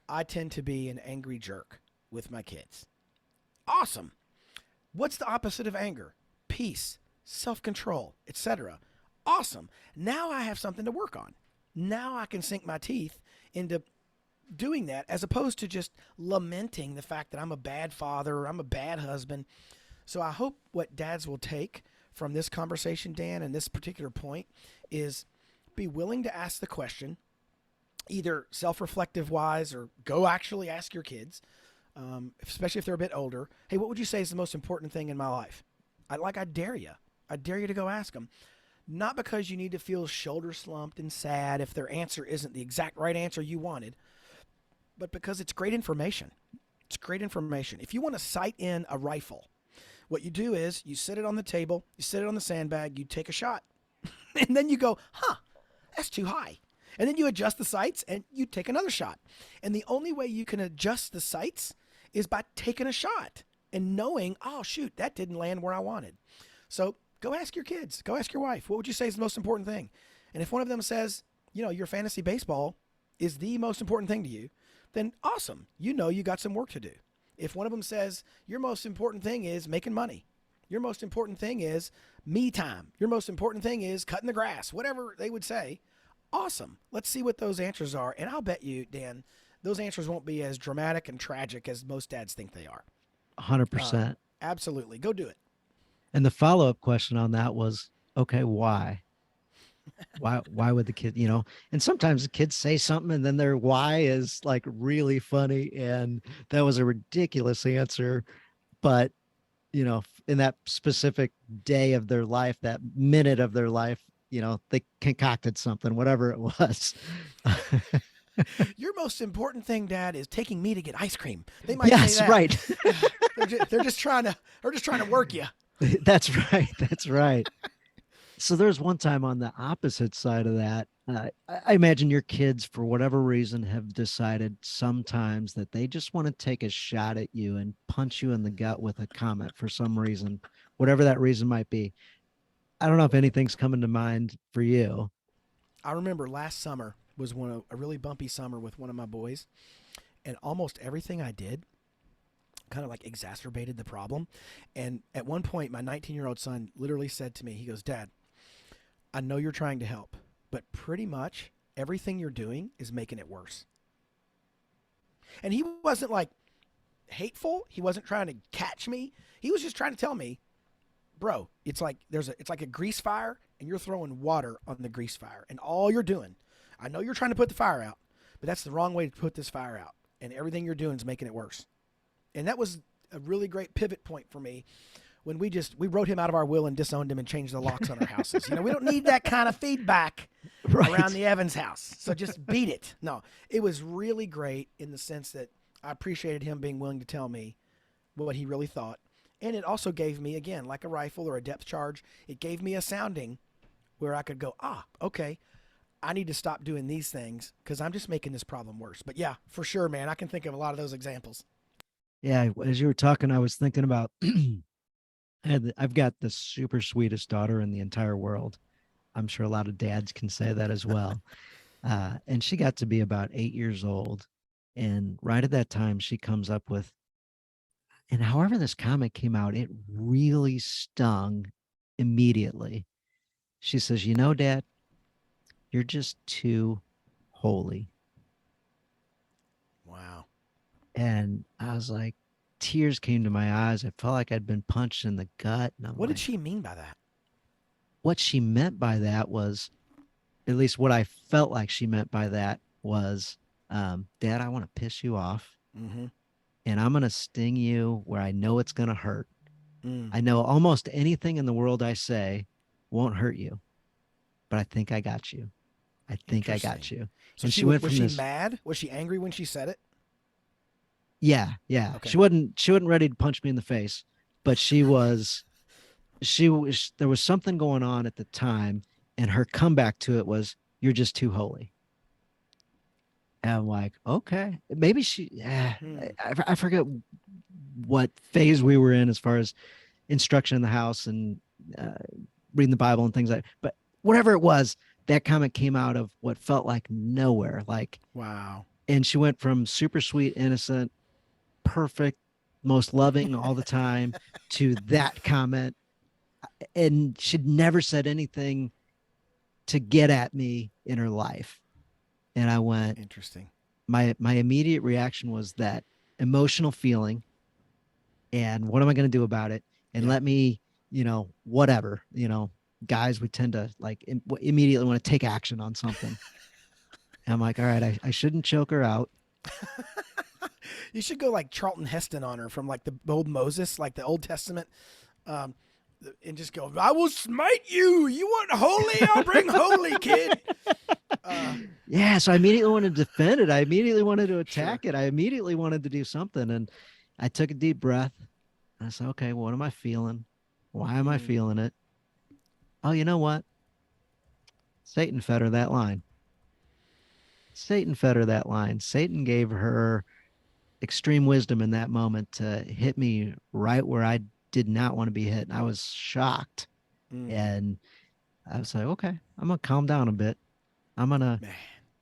I tend to be an angry jerk with my kids. Awesome. What's the opposite of anger? Peace, self-control, etc. Awesome. Now I have something to work on. Now I can sink my teeth into doing that as opposed to just lamenting the fact that I'm a bad father or I'm a bad husband. So I hope what dads will take from this conversation, Dan, and this particular point is be willing to ask the question, either self-reflective wise or go actually ask your kids, especially if they're a bit older. Hey, what would you say is the most important thing in my life? I dare you. I dare you to go ask them. Not because you need to feel shoulder slumped and sad if their answer isn't the exact right answer you wanted, but because it's great information. It's great information. If you want to sight in a rifle, what you do is you sit it on the table, you sit it on the sandbag, you take a shot, and then you go, that's too high. And then you adjust the sights and you take another shot. And the only way you can adjust the sights is by taking a shot and knowing, oh, shoot, that didn't land where I wanted. So Go ask your kids. Go ask your wife. What would you say is the most important thing? And if one of them says, your fantasy baseball is the most important thing to you, then awesome. You got some work to do. If one of them says, your most important thing is making money, your most important thing is me time, your most important thing is cutting the grass, whatever they would say, awesome. Let's see what those answers are. And I'll bet you, Dan, those answers won't be as dramatic and tragic as most dads think they are. Um, 100%. Absolutely. Go do it. And the follow-up question on that was, okay, why? Why would the kid, and sometimes the kids say something and then their why is like really funny and that was a ridiculous answer, but in that specific day of their life, that minute of their life, they concocted something, whatever it was. Your most important thing, Dad, is taking me to get ice cream. They might say Yes, that. right. They're just trying to work you. That's right. That's right. So there's one time on the opposite side of that. I imagine your kids, for whatever reason, have decided sometimes that they just want to take a shot at you and punch you in the gut with a comment for some reason, whatever that reason might be. I don't know if anything's coming to mind for you. I remember last summer was a really bumpy summer with one of my boys, and almost everything I did kind of like exacerbated the problem. And at one point, my 19-year-old son literally said to me, he goes, "Dad, I know you're trying to help, but pretty much everything you're doing is making it worse." And he wasn't like hateful. He wasn't trying to catch me. He was just trying to tell me, bro, it's like a grease fire and you're throwing water on the grease fire. And all you're doing, I know you're trying to put the fire out, but that's the wrong way to put this fire out. And everything you're doing is making it worse. And that was a really great pivot point for me when we wrote him out of our will and disowned him and changed the locks on our houses. We don't need that kind of feedback around Right. the Evans house. So just beat it. No, it was really great in the sense that I appreciated him being willing to tell me what he really thought. And it also gave me, again, like a rifle or a depth charge, it gave me a sounding where I could go, okay, I need to stop doing these things because I'm just making this problem worse. But yeah, for sure, man, I can think of a lot of those examples. Yeah. As you were talking, I was thinking about I've got the super sweetest daughter in the entire world. I'm sure a lot of dads can say that as well. And she got to be about 8 years old. And right at that time, she comes up with, and however this comment came out, it really stung immediately. She says, Dad, you're just too holy. Wow. And I was like, tears came to my eyes. I felt like I'd been punched in the gut. And I'm What did like, she mean by that? what she meant by that was, at least what I felt like she meant by that was, Dad, I want to piss you off Mm-hmm. and I'm going to sting you where I know it's going to hurt. Mm. I know almost anything in the world I say won't hurt you, but I think I got you. I think I Interesting. got you. So And she she went was from she this, mad? Was she angry when she said it? yeah, yeah. Okay. She wasn't ready to punch me in the face, but there was something going on at the time, and her comeback to it was, "You're just too holy." And I'm like, okay, maybe Hmm. I forget what phase we were in as far as instruction in the house and uh, reading the Bible and things like that. But whatever it was, that comment came out of what felt like nowhere. Like, Wow. and she went from super sweet, innocent, perfect, most loving all the time to that comment. And she'd never said anything to get at me in her life. And I went, Interesting. my immediate reaction was that emotional feeling and what am I going to do about it? And Yeah. let me, whatever, guys, we tend to like immediately want to take action on something. And I'm like, all right, I shouldn't choke her out. You should go like Charlton Heston on her from like the old Moses, like the Old Testament, um, and just go, "I will smite you. You want holy? I'll bring holy, kid." Uh, Yeah. So I immediately wanted to defend it. I immediately wanted to sure. attack it. I immediately wanted to do something. And I took a deep breath. And I said, okay, what am I feeling? Why am I Mm. feeling it? Oh, you know what? Satan fed her that line. Satan fed her that line. Satan gave her extreme wisdom in that moment to hit me right where I did not want to be hit. And I was shocked. Mm-hmm. And I was like, okay, I'm gonna calm down a bit. I'm gonna Man.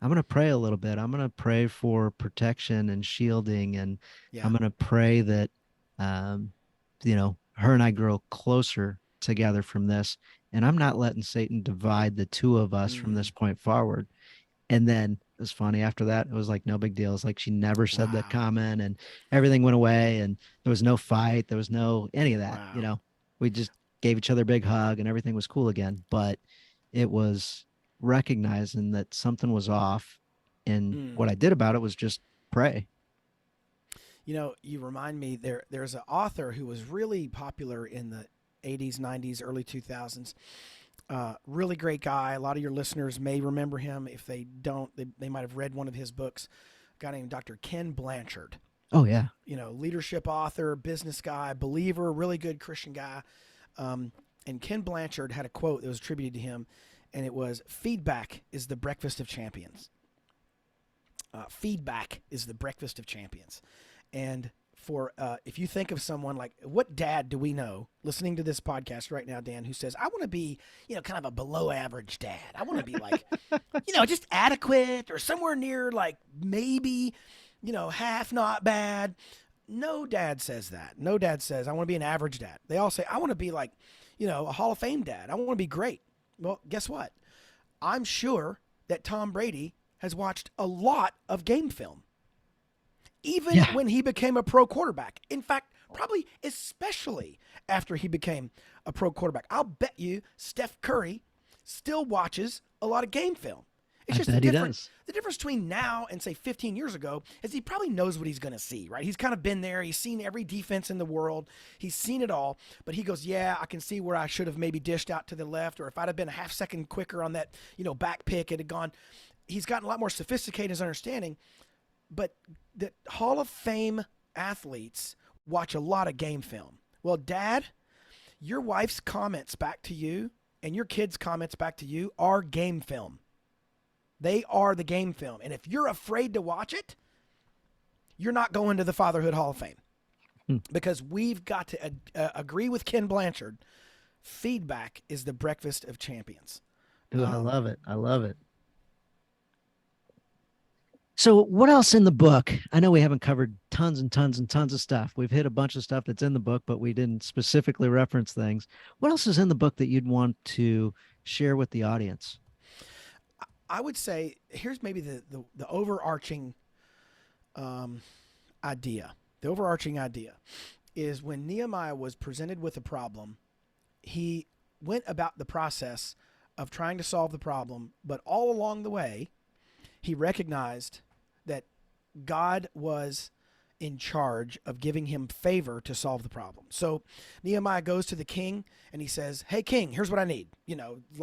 I'm gonna pray a little bit. I'm gonna pray for protection and shielding, and Yeah. I'm gonna pray that, um, her and I grow closer together from this. And I'm not letting Satan divide the two of us from Mm. this point forward. And then it was funny after that. It was like no big deal. It's like she never said that Wow. comment, and everything went away, and there was no fight. There was no any of that. Wow. We just gave each other a big hug and everything was cool again. But it was recognizing that something was off. And Mm. what I did about it was just pray. You know, you remind me there's an author who was really popular in the 80s, 90s, early 2000s. Really great guy. A lot of your listeners may remember him. If they don't, they might have read one of his books. A guy named Dr. Ken Blanchard. Oh, yeah. You know, leadership author, business guy, believer, really good Christian guy. And Ken Blanchard had a quote that was attributed to him, and it was, "Feedback is the breakfast of champions." Feedback is the breakfast of champions. And for if you think of someone like, what dad do we know listening to this podcast right now, Dan, who says, I want to be, kind of a below average dad. I want to be like, just adequate or somewhere near like maybe, half not bad. No dad says that. No dad says, I want to be an average dad. They all say, I want to be like, a Hall of Fame dad. I want to be great. Well, guess what? I'm sure that Tom Brady has watched a lot of game film, even Yeah. when he became a pro quarterback. In fact, probably especially after he became a pro quarterback. I'll bet you Steph Curry still watches a lot of game film. It's I just bet he does. the difference between now and say 15 years ago is he probably knows what he's going to see, right? He's kind of been there. He's seen every defense in the world. He's seen it all, but he goes, "Yeah, I can see where I should have maybe dished out to the left, or if I'd have been a half second quicker on that, back pick, it had gone." He's gotten a lot more sophisticated in his understanding, but the Hall of Fame athletes watch a lot of game film. Well, Dad, your wife's comments back to you and your kids' comments back to you are game film. They are the game film. And if you're afraid to watch it, you're not going to the Fatherhood Hall of Fame, Hmm. because we've got to agree with Ken Blanchard. Feedback is the breakfast of champions. Ooh, I Um, love it. I love it. So, what else in the book? I know we haven't covered tons and tons and tons of stuff. We've hit a bunch of stuff that's in the book, but we didn't specifically reference things. What else is in the book that you'd want to share with the audience? I would say here's maybe the overarching um, idea. The overarching idea is, when Nehemiah was presented with a problem, he went about the process of trying to solve the problem, but all along the way, he recognized that God was in charge of giving him favor to solve the problem. So Nehemiah goes to the king and he says, "Hey, king, here's what I need."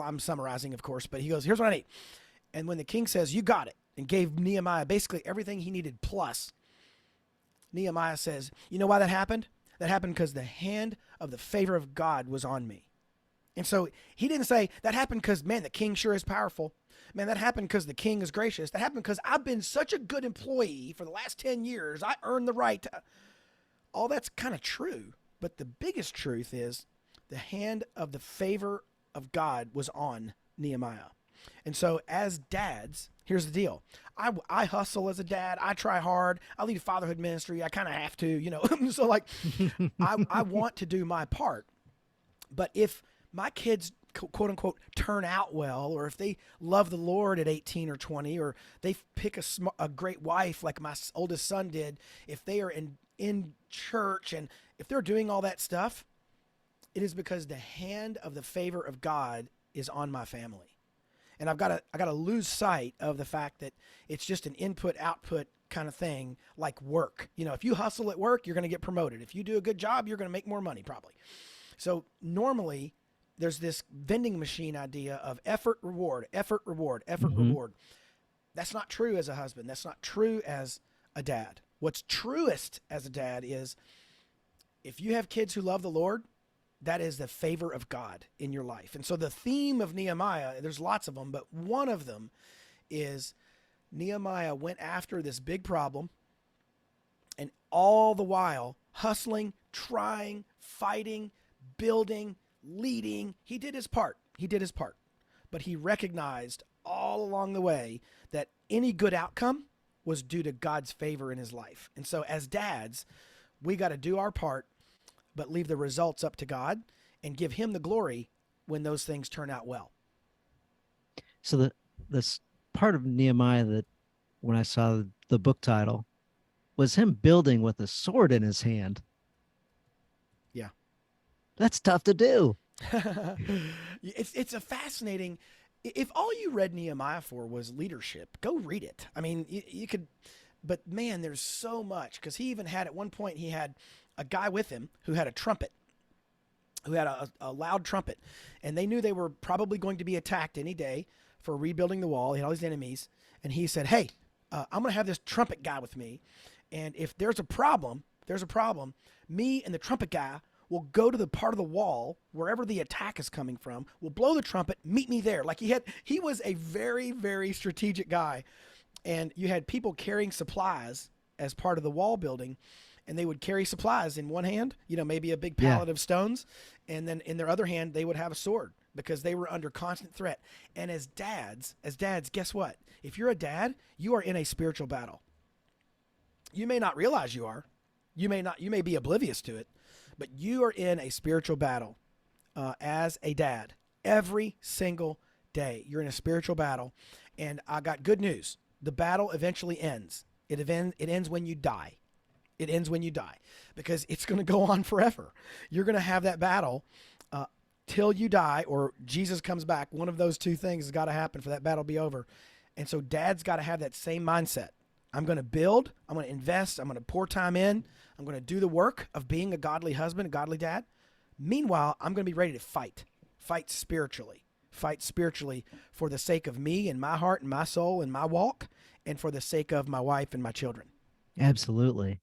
I'm summarizing, of course, but he goes, "Here's what I need." And when the king says, "You got it," and gave Nehemiah basically everything he needed plus, Nehemiah says, "You know why that happened? That happened because the hand of the favor of God was on me." And so he didn't say, "That happened because, man, the king sure is powerful. Man, that happened because the king is gracious. That happened because I've been such a good employee for the last 10 years. I earned the right to." All that's kind of true. But the biggest truth is the hand of the favor of God was on Nehemiah. And so, as dads, here's the deal. I hustle as a dad. I try hard. I lead a fatherhood ministry. I kind of have to. So, like, I want to do my part. But if my kids, quote unquote, turn out well, or if they love the Lord at 18 or 20, or they pick a great wife like my oldest son did, if they are in church, and if they're doing all that stuff, it is because the hand of the favor of God is on my family. And I gotta lose sight of the fact that it's just an input output kind of thing, like work. If you hustle at work, you're going to get promoted. If you do a good job, you're going to make more money probably. So normally there's this vending machine idea of effort, reward, effort, reward, effort, Hmm. reward. That's not true as a husband. That's not true as a dad. What's truest as a dad is, if you have kids who love the Lord, that is the favor of God in your life. And so the theme of Nehemiah, there's lots of them, but one of them is Nehemiah went after this big problem, and all the while hustling, trying, fighting, building, leading. He did his part. He did his part. But he recognized all along the way that any good outcome was due to God's favor in his life. And so, as dads, we got to do our part, but leave the results up to God and give him the glory when those things turn out well. So this part of Nehemiah that when I saw the book title was him building with a sword in his hand. Yeah. That's tough to do. It's a fascinating. If all you read Nehemiah for was leadership, go read it. I mean, you could, but man, there's so much because he even had at one point he had a guy with him who had a trumpet, who had a loud trumpet, and they knew they were probably going to be attacked any day for rebuilding the wall. He had all these enemies, and he said, "Hey, I'm going to have this trumpet guy with me, and if there's a problem. Me and the trumpet guy will go to the part of the wall wherever the attack is coming from. We'll blow the trumpet. Meet me there." Like he was a very very strategic guy, and you had people carrying supplies as part of the wall building, and they would carry supplies in one hand, maybe a big Yeah, pallet of stones, and then in their other hand they would have a sword because they were under constant threat. And as dads, guess what? If you're a dad, you are in a spiritual battle. You may not realize you are. You may be oblivious to it, but you are in a spiritual battle as a dad every single day. You're in a spiritual battle, and I got good news. The battle eventually ends. It ends when you die. It ends when you die because it's going to go on forever. You're going to have that battle uh, till you die or Jesus comes back. One of those two things has got to happen for that battle to be over. And so dad's got to have that same mindset. I'm going to build, I'm going to invest, I'm going to pour time in, I'm going to do the work of being a godly husband, a godly dad. Meanwhile, I'm going to be ready to fight spiritually, fight spiritually for the sake of me and my heart and my soul and my walk, and for the sake of my wife and my children. absolutely.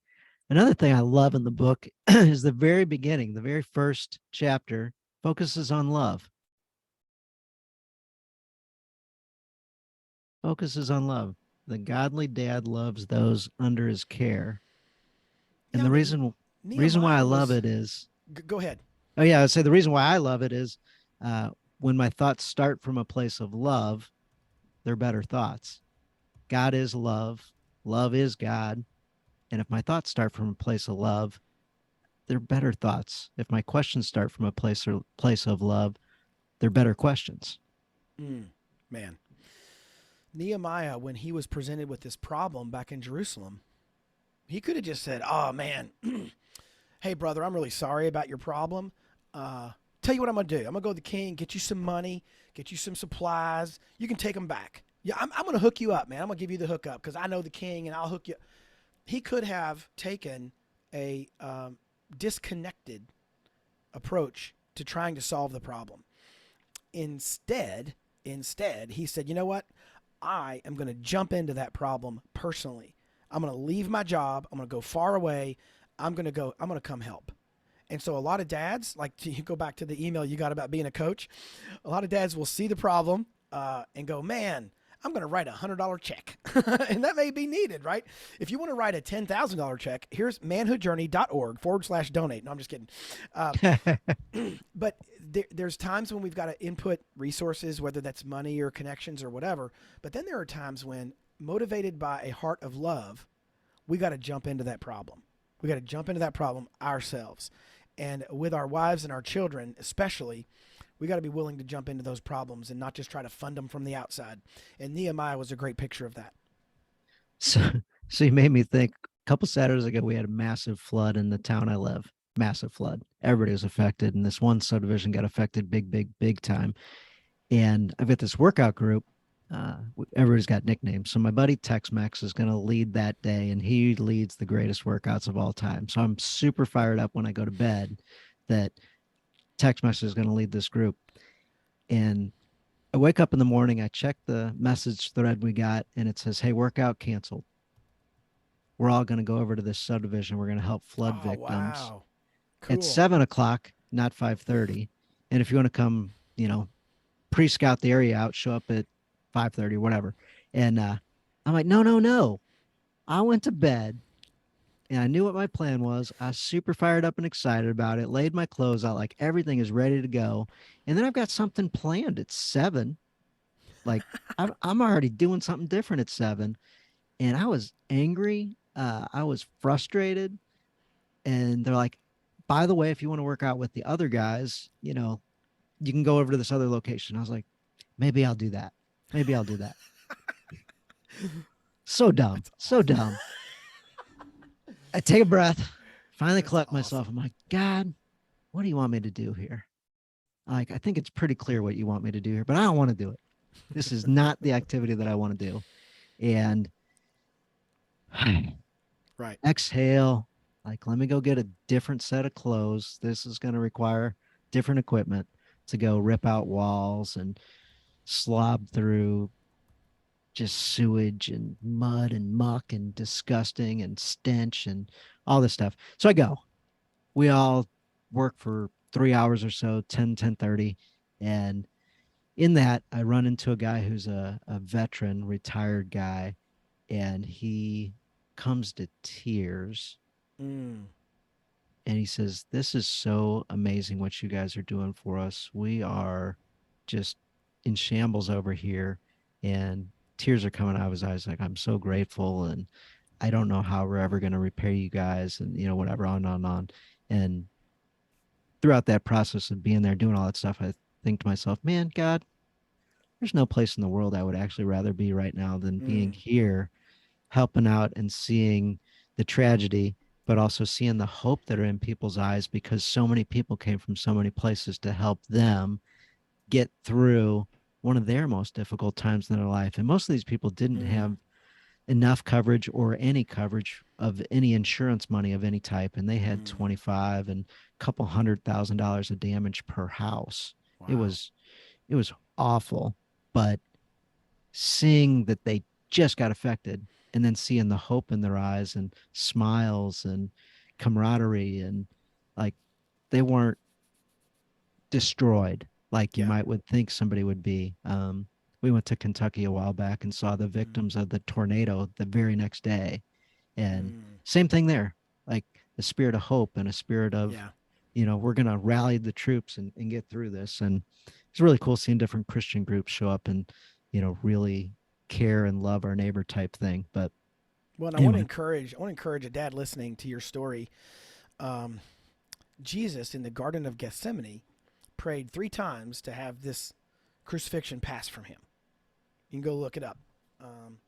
Another thing I love in the book is the very beginning, the very first chapter focuses on love. Focuses on love. The godly dad loves those under his care. And Yeah, I the mean, reason why I Nehemiah love was. it is, Go ahead. oh yeah, I'd say the reason why I love it is uh, when my thoughts start from a place of love, they're better thoughts. God is love. Love is God. And if my thoughts start from a place of love, they're better thoughts. If my questions start from a place of love, they're better questions. Man, Nehemiah, when he was presented with this problem back in Jerusalem, he could have just said, "Oh man, hey brother, I'm really sorry about your problem. Tell you what I'm gonna do. I'm gonna go to the king, get you some money, get you some supplies. You can take them back. Yeah, I'm gonna hook you up, man. I'm gonna give you the hookup because I know the king and I'll hook you." He could have taken a disconnected approach to trying to solve the problem. Instead, instead, he said, "You know what? I am going to jump into that problem personally. I'm going to leave my job. I'm going to go far away. I'm going to come help." And so a lot of dads, like you go back to the email you got about being a coach, a lot of dads will see the problem and go, "Man, I'm going to write $100 check." And that may be needed, right? If you want to write a $10,000 check, here's manhoodjourney.org/donate. No, I'm just kidding. Uh, but there's times when we've got to input resources, whether that's money or connections or whatever. But then there are times when, motivated by a heart of love, we got to jump into that problem. We got to jump into that problem ourselves. And with our wives and our children, especially, we got to be willing to jump into those problems and not just try to fund them from the outside. And Nehemiah was a great picture of that. so, so you made me think. A couple Saturdays ago, we had a massive flood in the town I live. Massive flood. Everybody was affected, and this one subdivision got affected big, big, big time. And I've got this workout group. Everybody's got nicknames. So my buddy Tex Mex is going to lead that day, and he leads the greatest workouts of all time. So I'm super fired up when I go to bed that Tex Mex is going to lead this group. And I wake up in the morning, I check the message thread we got, and it says, "Hey, workout canceled. We're all going to go over to this subdivision. We're going to help flood Oh, victims wow. at Cool. 7 o'clock, not 5:30. And if you want to come, pre-scout the area out, show up at 5:30, whatever." And I'm like, no, no, no. I went to bed and I knew what my plan was. I was super fired up and excited about it, laid my clothes out, like everything is ready to go. And then I've got something planned at 7. Like I'm already doing something different at 7. And I was angry. I was frustrated. And they're like, by the way, if you want to work out with the other guys, you can go over to this other location. I was like, maybe I'll do that. Maybe I'll do that. So dumb. That's So awesome. dumb. I take a breath, finally That's collect myself. awesome. I'm like, God, what do you want me to do here? Like, I think it's pretty clear what you want me to do here, but I don't want to do it. This is not the activity that I want to do. And Right. exhale, like, let me go get a different set of clothes. This is going to require different equipment to go rip out walls and slob through just sewage and mud and muck and disgusting and stench and all this stuff. So I go. We all work for 3 hours or so, 10:30. And in that, I run into a guy who's a veteran, retired guy, and he comes to tears Mm, and he says, "This is so amazing what you guys are doing for us. We are just in shambles over here." And tears are coming out of his eyes, like, "I'm so grateful. And I don't know how we're ever going to repair you guys." And, whatever, on and on and on. And throughout that process of being there, doing all that stuff, I think to myself, man, God, there's no place in the world I would actually rather be right now than being mm, here, helping out and seeing the tragedy, but also seeing the hope that are in people's eyes, because so many people came from so many places to help them get through one of their most difficult times in their life. And most of these people didn't mm, have enough coverage or any coverage of any insurance money of any type, and they had mm. 25 and a couple $100,000 of damage per house. it Wow. was it was awful. But seeing that they just got affected, and then seeing the hope in their eyes and smiles and camaraderie, and like, they weren't destroyed like you Yeah. might would think somebody would be. We went to Kentucky a while back and saw the Mm, victims of the tornado the very next day. And mm. same thing there, like a spirit of hope and a spirit of, Yeah. we're going to rally the troops and get through this. And it's really cool seeing different Christian groups show up and, really care and love our neighbor type thing. But Well, and anyway, I want to encourage a dad listening to your story. Um, Jesus in the Garden of Gethsemane prayed 3 times to have this crucifixion pass from him. You can go look it up. And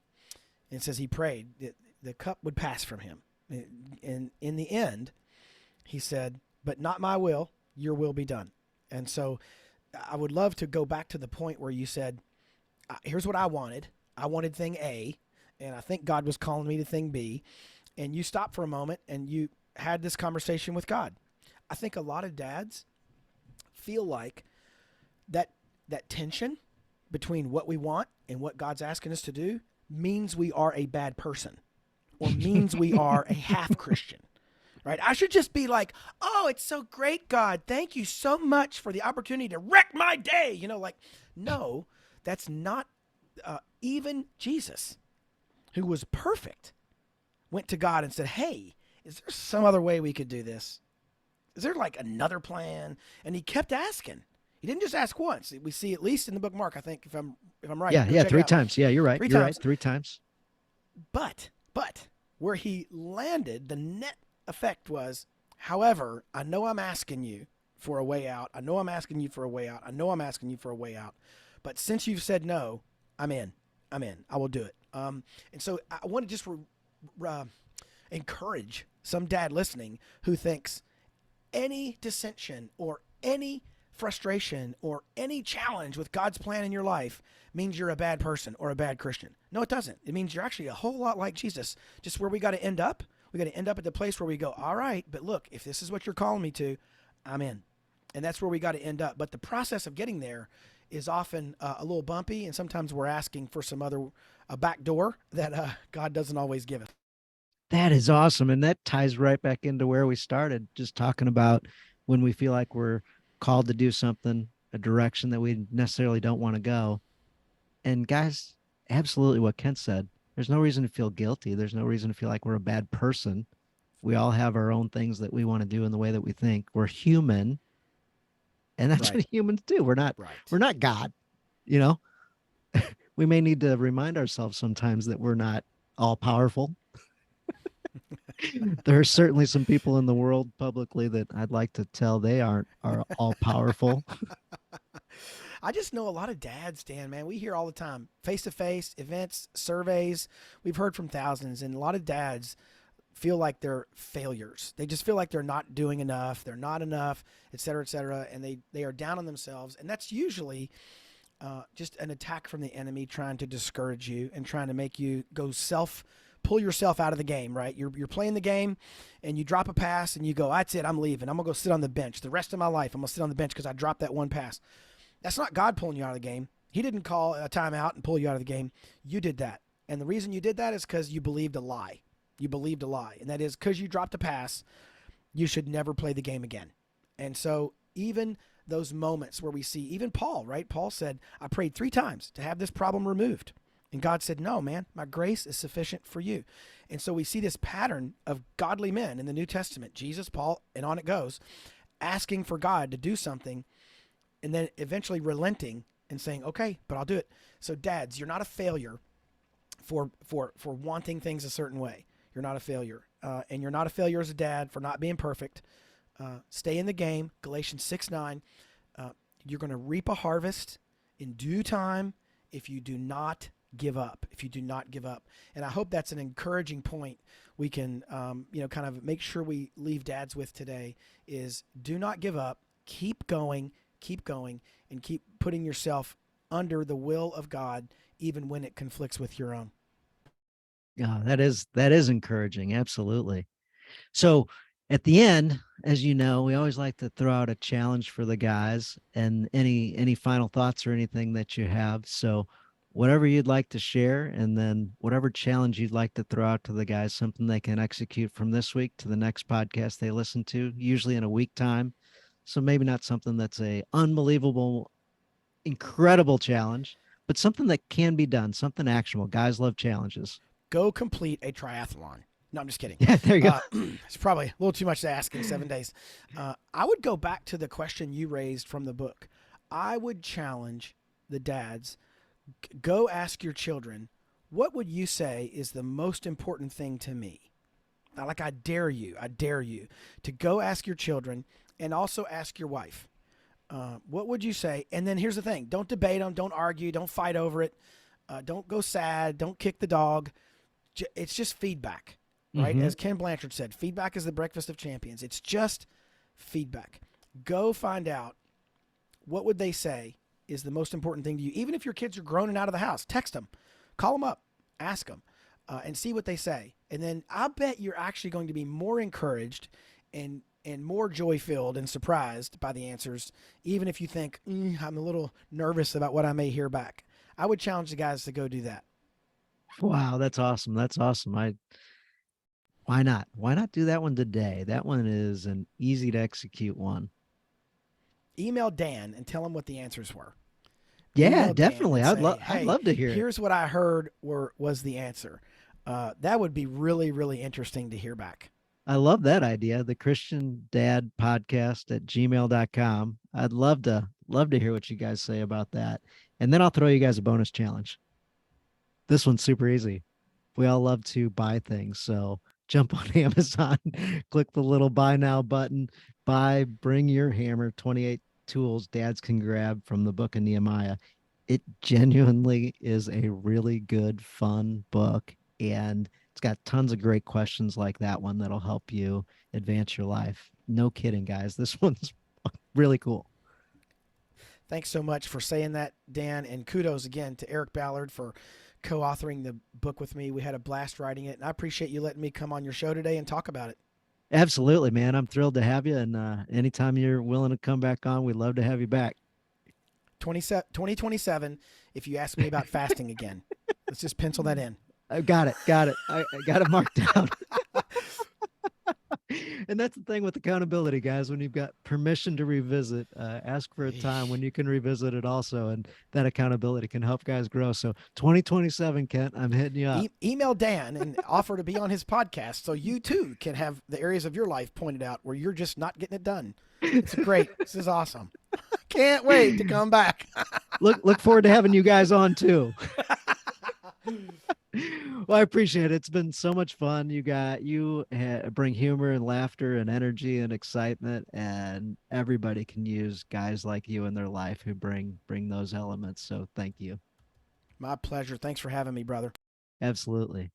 it says he prayed that the cup would pass from him. And in the end, he said, "But not my will, your will be done." And so I would love to go back to the point where you said, "Here's what I wanted. I wanted thing A, and I think God was calling me to thing B." And you stopped for a moment and you had this conversation with God. I think a lot of dads feel like that that tension between what we want and what God's asking us to do means we are a bad person or means we are a half Christian. Right? I should just be like, "Oh, it's so great, God. Thank you so much for the opportunity to wreck my day." Like, no, that's not even Jesus, who was perfect, went to God and said, "Hey, is there some other way we could do this? Is there like another plan?" And he kept asking. He didn't just ask once. We see at least in the book Mark, I think, if I'm right, yeah, go yeah, check it three out. times. Yeah, you're right. Three You're right. times. 3 times. But where he landed, the net effect was, "However, I know I'm asking you for a way out. I know I'm asking you for a way out. I know I'm asking you for a way out. But since you've said no, I'm in. I'm in. I will do it." And so I want to just encourage some dad listening who thinks any dissension or any frustration or any challenge with God's plan in your life means you're a bad person or a bad Christian. No, it doesn't. It means you're actually a whole lot like Jesus. Just where we got to end up, we got to end up at the place where we go, "All right, but look, if this is what you're calling me to, I'm in." And that's where we got to end up. But the process of getting there is often a little bumpy, and sometimes we're asking for some other a back door that God doesn't always give us. That is awesome. And that ties right back into where we started, just talking about when we feel like we're called to do something, a direction that we necessarily don't want to go. And guys, absolutely what Kent said. There's no reason to feel guilty. There's no reason to feel like we're a bad person. We all have our own things that we want to do in the way that we think. We're human, and that's Right. what humans do. We're Right. not God, you know. We may need to remind ourselves sometimes that we're not all powerful. There are certainly some people in the world publicly that I'd like to tell they aren't are all powerful. I just know a lot of dads, Dan, man. We hear all the time, face to face, events, surveys. We've heard from thousands, and a lot of dads feel like they're failures. They just feel like they're not doing enough, they're not enough, et cetera, and they are down on themselves. And that's usually just an attack from the enemy trying to discourage you and trying to make you go pull yourself out of the game, right? You're playing the game and you drop a pass and you go, that's it, I'm leaving. I'm going to go sit on the bench. The rest of my life, I'm going to sit on the bench because I dropped that one pass. That's not God pulling you out of the game. He didn't call a timeout and pull you out of the game. You did that. And the reason you did that is because you believed a lie. You believed a lie. And that is because you dropped a pass, you should never play the game again. And so even those moments where we see, even Paul, right? Paul said, I prayed 3 times to have this problem removed. And God said, no, man, my grace is sufficient for you. And so we see this pattern of godly men in the New Testament, Jesus, Paul, and on it goes, asking for God to do something and then eventually relenting and saying, okay, but I'll do it. So dads, you're not a failure for wanting things a certain way. You're not a failure. And you're not a failure as a dad for not being perfect. Stay in the game. Galatians 6:9. You're going to reap a harvest in due time if you do not give up. If you do not give up. And I hope that's an encouraging point we can, kind of make sure we leave dads with today is do not give up. Keep going, and keep putting yourself under the will of God, even when it conflicts with your own. Yeah, that is encouraging. Absolutely. So at the end, as you know, we always like to throw out a challenge for the guys and any final thoughts or anything that you have. So whatever you'd like to share, and then whatever challenge you'd like to throw out to the guys, something they can execute from this week to the next podcast they listen to, usually in a week time. So maybe not something that's a unbelievable, incredible challenge, but something that can be done, something actionable. Guys love challenges. Go complete a triathlon. No, I'm just kidding. Yeah, there you go. It's probably a little too much to ask in 7 days. I would go back to the question you raised from the book. I would challenge the dads, go ask your children, what would you say is the most important thing to me? Like, I dare you to go ask your children and also ask your wife. What would you say? And then here's the thing, don't debate them, don't argue, don't fight over it, don't go sad, don't kick the dog. It's just feedback, right? Mm-hmm. As Ken Blanchard said, feedback is the breakfast of champions. It's just feedback. Go find out what would they say is the most important thing to you. Even if your kids are grown and out of the house, text them, call them up, ask them, and see what they say. And then I bet you're actually going to be more encouraged and more joy filled and surprised by the answers, even if you think I'm a little nervous about what I may hear back. I would challenge the guys to go do that. Wow, that's awesome. That's awesome. Why not? Why not do that one today? That one is an easy to execute one. Email Dan and tell him what the answers were. Yeah, Email Dan definitely. and say, I'd hey, love to hear it. here's what I heard was the answer. That would be really, really interesting to hear back. I love that idea. The Christian Dad Podcast at gmail.com. I'd love to hear what you guys say about that. And then I'll throw you guys a bonus challenge. This one's super easy. We all love to buy things. So jump on Amazon, click the little buy now button, bring your hammer, 28 tools dads can grab from the book of Nehemiah. It genuinely is a really good, fun book. And it's got tons of great questions like that one that'll help you advance your life. No kidding, guys. This one's really cool. Thanks so much for saying that, Dan. And kudos again to Eric Ballard for co authoring the book with me. We had a blast writing it. And I appreciate you letting me come on your show today and talk about it. Absolutely, man. I'm thrilled to have you. And anytime you're willing to come back on, we'd love to have you back. 2027, if you ask me about fasting again. Let's just pencil that in. I got it. Got it. I got it marked down. And that's the thing with accountability, guys. When you've got permission to revisit, ask for a time when Eesh. you can revisit it also. And that accountability can help guys grow. So 2027, Kent, I'm hitting you up. Email Dan and offer to be on his podcast so you too can have the areas of your life pointed out where you're just not getting it done. It's great. This is awesome. Can't wait to come back. Look forward to having you guys on too. Well, I appreciate it. It's been so much fun. Bring humor and laughter and energy and excitement, and everybody can use guys like you in their life who bring those elements. So thank you. My pleasure. Thanks for having me, brother. Absolutely.